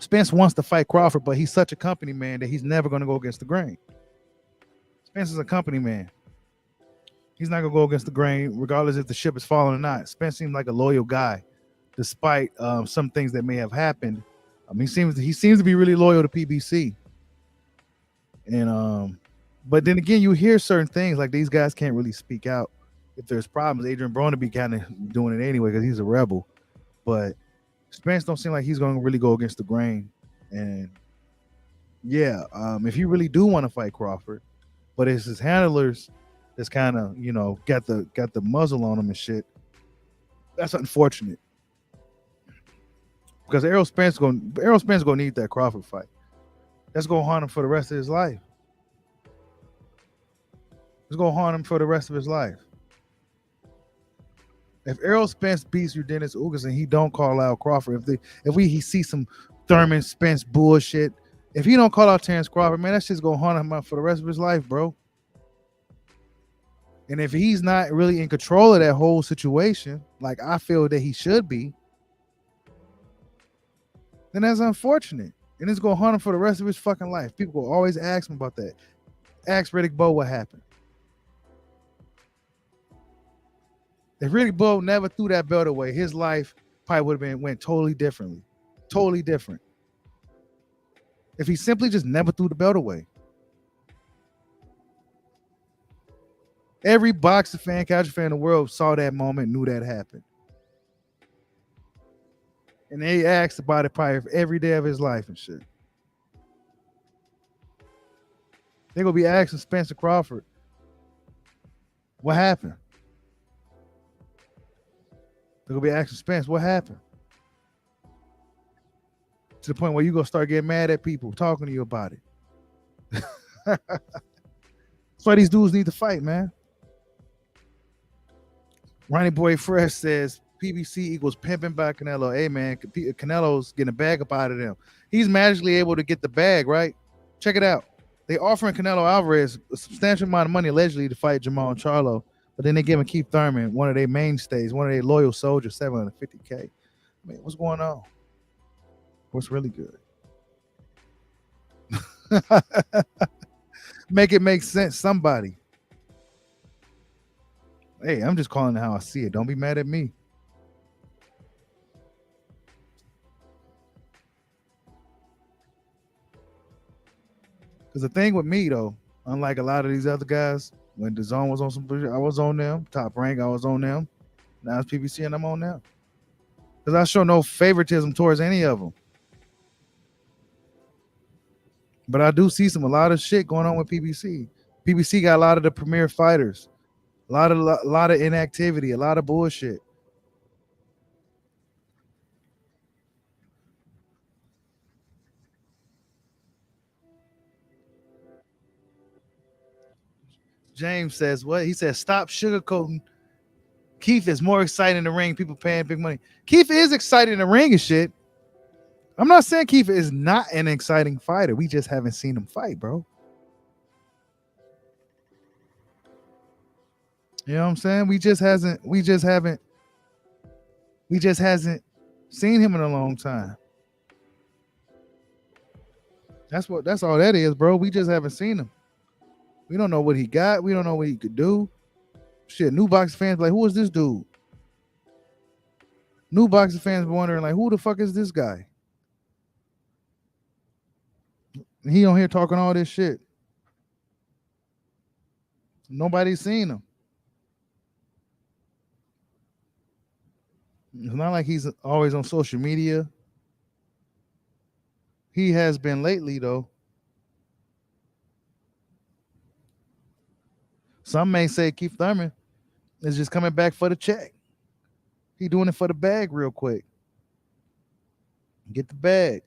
Speaker 1: Spence wants to fight Crawford, but he's such a company man that he's never going to go against the grain. Spence is a company man. He's not going to go against the grain, regardless if the ship is falling or not. Spence seems like a loyal guy, despite some things that may have happened. He seems to be really loyal to PBC. And but then again, you hear certain things like these guys can't really speak out if there's problems. Adrian Broner be kind of doing it anyway because he's a rebel. But Spence don't seem like he's going to really go against the grain. And yeah, if you really do want to fight Crawford, but it's his handlers that's kind of, got the muzzle on him and shit, that's unfortunate. Because Errol Spence gonna need that Crawford fight. That's gonna haunt him for the rest of his life. It's gonna haunt him for the rest of his life. If Errol Spence beats Dennis Ugas and he don't call out Crawford, if he sees some Thurman Spence bullshit, if he don't call out Terrence Crawford, man, that shit's gonna haunt him for the rest of his life, bro. And if he's not really in control of that whole situation, like I feel that he should be, then that's unfortunate. And it's gonna haunt him for the rest of his fucking life. People will always ask him about that. Ask Riddick Bowe what happened. If Riddick Bowe never threw that belt away, his life probably would have went totally differently. Totally different. If he simply just never threw the belt away. Every boxing fan, casual fan in the world saw that moment, knew that happened. And they asked about it probably every day of his life and shit. They're gonna be asking Spencer Crawford, what happened? They're gonna be asking Spence, what happened? To the point where you gonna start getting mad at people talking to you about it. That's why these dudes need to fight, man. Ronnie Boy Fresh says PBC equals pimping by Canelo. Hey man, Canelo's getting a bag up out of them. He's magically able to get the bag, right? Check it out. They offering Canelo Alvarez a substantial amount of money allegedly to fight Jamal Charlo, but then they giving Keith Thurman, one of their mainstays, one of their loyal soldiers, 750K. I mean, what's going on? What's really good? Make it make sense, somebody. Hey, I'm just calling it how I see it. Don't be mad at me. Because the thing with me, though, unlike a lot of these other guys, when the zone was on some bullshit, I was on them. Top rank, I was on them. Now it's PBC and I'm on them. Because I show no favoritism towards any of them. But I do see a lot of shit going on with PBC. PBC got a lot of the premier fighters, a lot of inactivity, a lot of bullshit. James says what? He says stop sugarcoating. Keith is more exciting in the ring. People paying big money. Keith is excited in the ring and shit. I'm not saying Keith is not an exciting fighter. We just haven't seen him fight, bro. You know what I'm saying? We just hasn't seen him in a long time. That's all that is, bro. We just haven't seen him. We don't know what he got. We don't know what he could do. Shit, new boxing fans be like, who is this dude? New boxing fans be wondering, like, who the fuck is this guy? And he on here talking all this shit. Nobody's seen him. It's not like he's always on social media. He has been lately, though. Some may say Keith Thurman is just coming back for the check. He doing it for the bag real quick. Get the bag.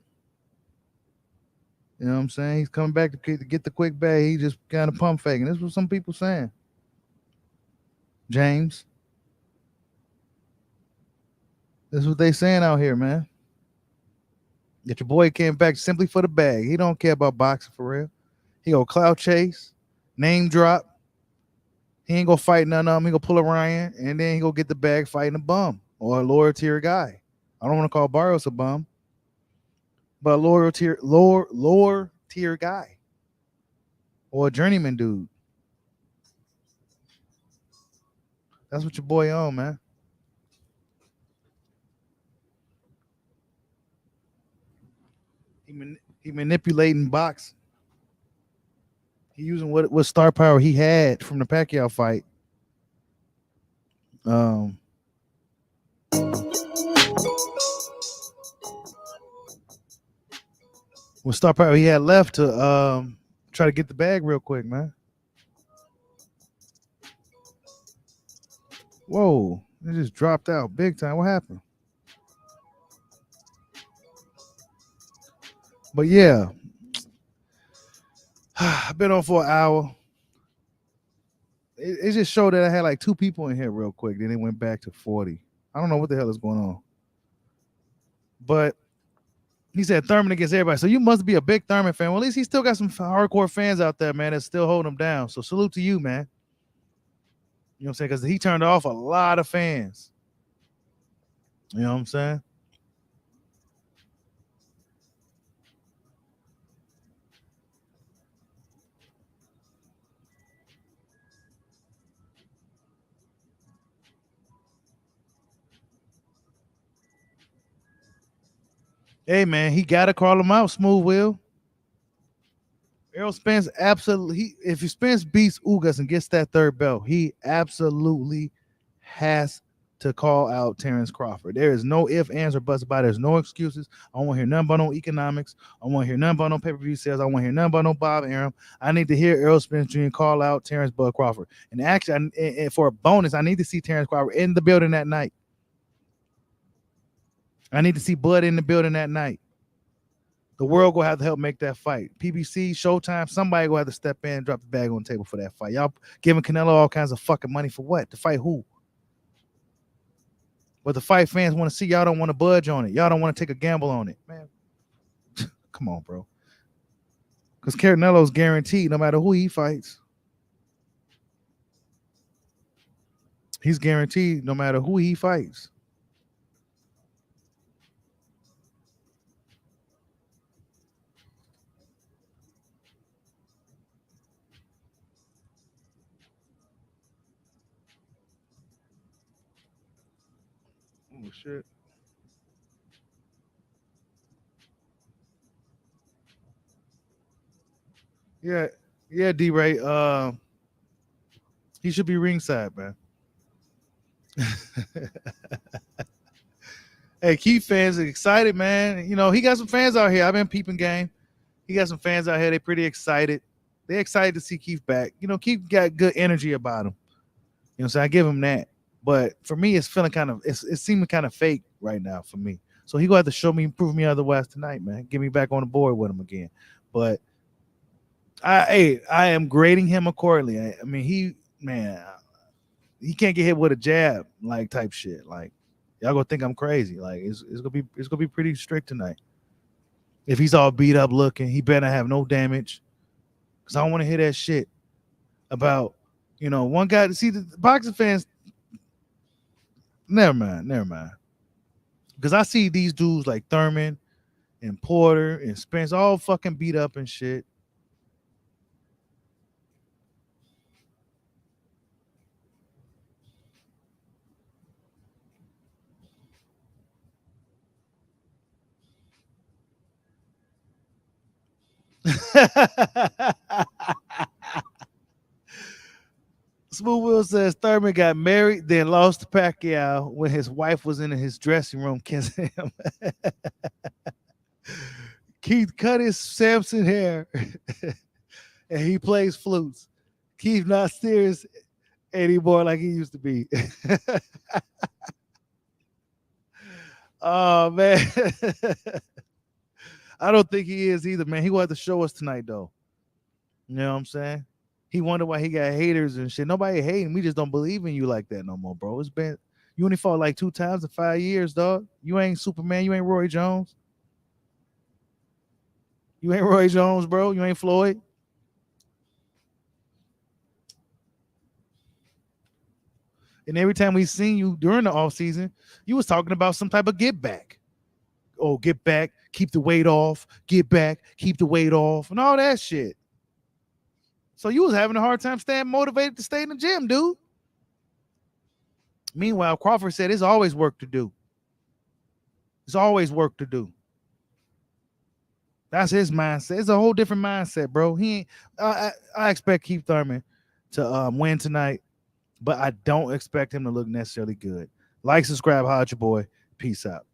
Speaker 1: You know what I'm saying? He's coming back to get the quick bag. He just kind of pump faking. This is what some people saying. James. This is what they saying out here, man. That your boy came back simply for the bag. He don't care about boxing for real. He go clout chase, name drop. He ain't gonna fight none of them. He gonna pull a Ryan, and then he gonna get the bag fighting a bum or a lower tier guy. I don't want to call Barrios a bum, but a lower tier guy or a journeyman dude. That's what your boy on, man. He manipulating boxing. He using what star power he had from the Pacquiao fight. What star power he had left to try to get the bag real quick, man. Whoa, it just dropped out big time. What happened? But yeah, I've been on for an hour. It just showed that I had like 2 people in here real quick. Then it went back to 40. I don't know what the hell is going on. But he said Thurman against everybody. So you must be a big Thurman fan. Well, at least he still got some hardcore fans out there, man, that's still holding him down. So salute to you, man. You know what I'm saying? Because he turned off a lot of fans. You know what I'm saying? Hey, man, he got to call him out, Smooth Will. Errol Spence absolutely, if Spence beats Ugas and gets that third belt, he absolutely has to call out Terrence Crawford. There is no if, ands, or buts about it. There's no excuses. I don't want to hear nothing about no economics. I want to hear nothing about no pay-per-view sales. I want to hear nothing about no Bob Arum. I need to hear Errol Spence Jr. call out Terrence Bud Crawford. And actually, and for a bonus, I need to see Terrence Crawford in the building that night. I need to see Bud in the building that night. The world gonna have to help make that fight. PBC, Showtime, somebody gonna have to step in and drop the bag on the table for that fight. Y'all giving Canelo all kinds of fucking money for what? To fight who? But the fight fans want to see. Y'all don't want to budge on it. Y'all don't want to take a gamble on it. Man, come on, bro. Because Canelo's guaranteed no matter who he fights. He's guaranteed no matter who he fights. Oh shit. Yeah, yeah, D-Ray. He should be ringside, man. Hey, Keith fans are excited, man. You know, he got some fans out here. I've been peeping game. He got some fans out here. They pretty excited. They excited to see Keith back. You know, Keith got good energy about him. You know, so I give him that. But for me, it's feeling kind of it's seeming kind of fake right now for me. So he gonna have to show me, prove me otherwise tonight, man. Get me back on the board with him again. But I am grading him accordingly. I mean, he can't get hit with a jab like type shit. Like y'all gonna think I'm crazy. Like it's gonna be pretty strict tonight. If he's all beat up looking, he better have no damage. Cause I don't want to hear that shit about one guy. See the boxing fans. Never mind, never mind. Because I see these dudes like Thurman and Porter and Spence all fucking beat up and shit. Smooth Will says Thurman got married, then lost to Pacquiao when his wife was in his dressing room kissing him. Keith cut his Samson hair and he plays flutes. Keith not serious anymore like he used to be. Oh man. I don't think he is either, man. He will have to show us tonight though. You know what I'm saying? He wonder why he got haters and shit. Nobody hating. We just don't believe in you like that no more, bro. It's been you only fought like 2 times in 5 years, dog. You ain't Superman. You ain't Roy Jones. You ain't Roy Jones, bro. You ain't Floyd. And every time we seen you during the off season, you was talking about some type of get back. Oh, get back, keep the weight off, get back, keep the weight off, and all that shit. So you was having a hard time staying motivated to stay in the gym, dude. Meanwhile, Crawford said there's always work to do. There's always work to do. That's his mindset. It's a whole different mindset, bro. He ain't. I expect Keith Thurman to win tonight, but I don't expect him to look necessarily good. Like, subscribe, holla at your boy. Peace out.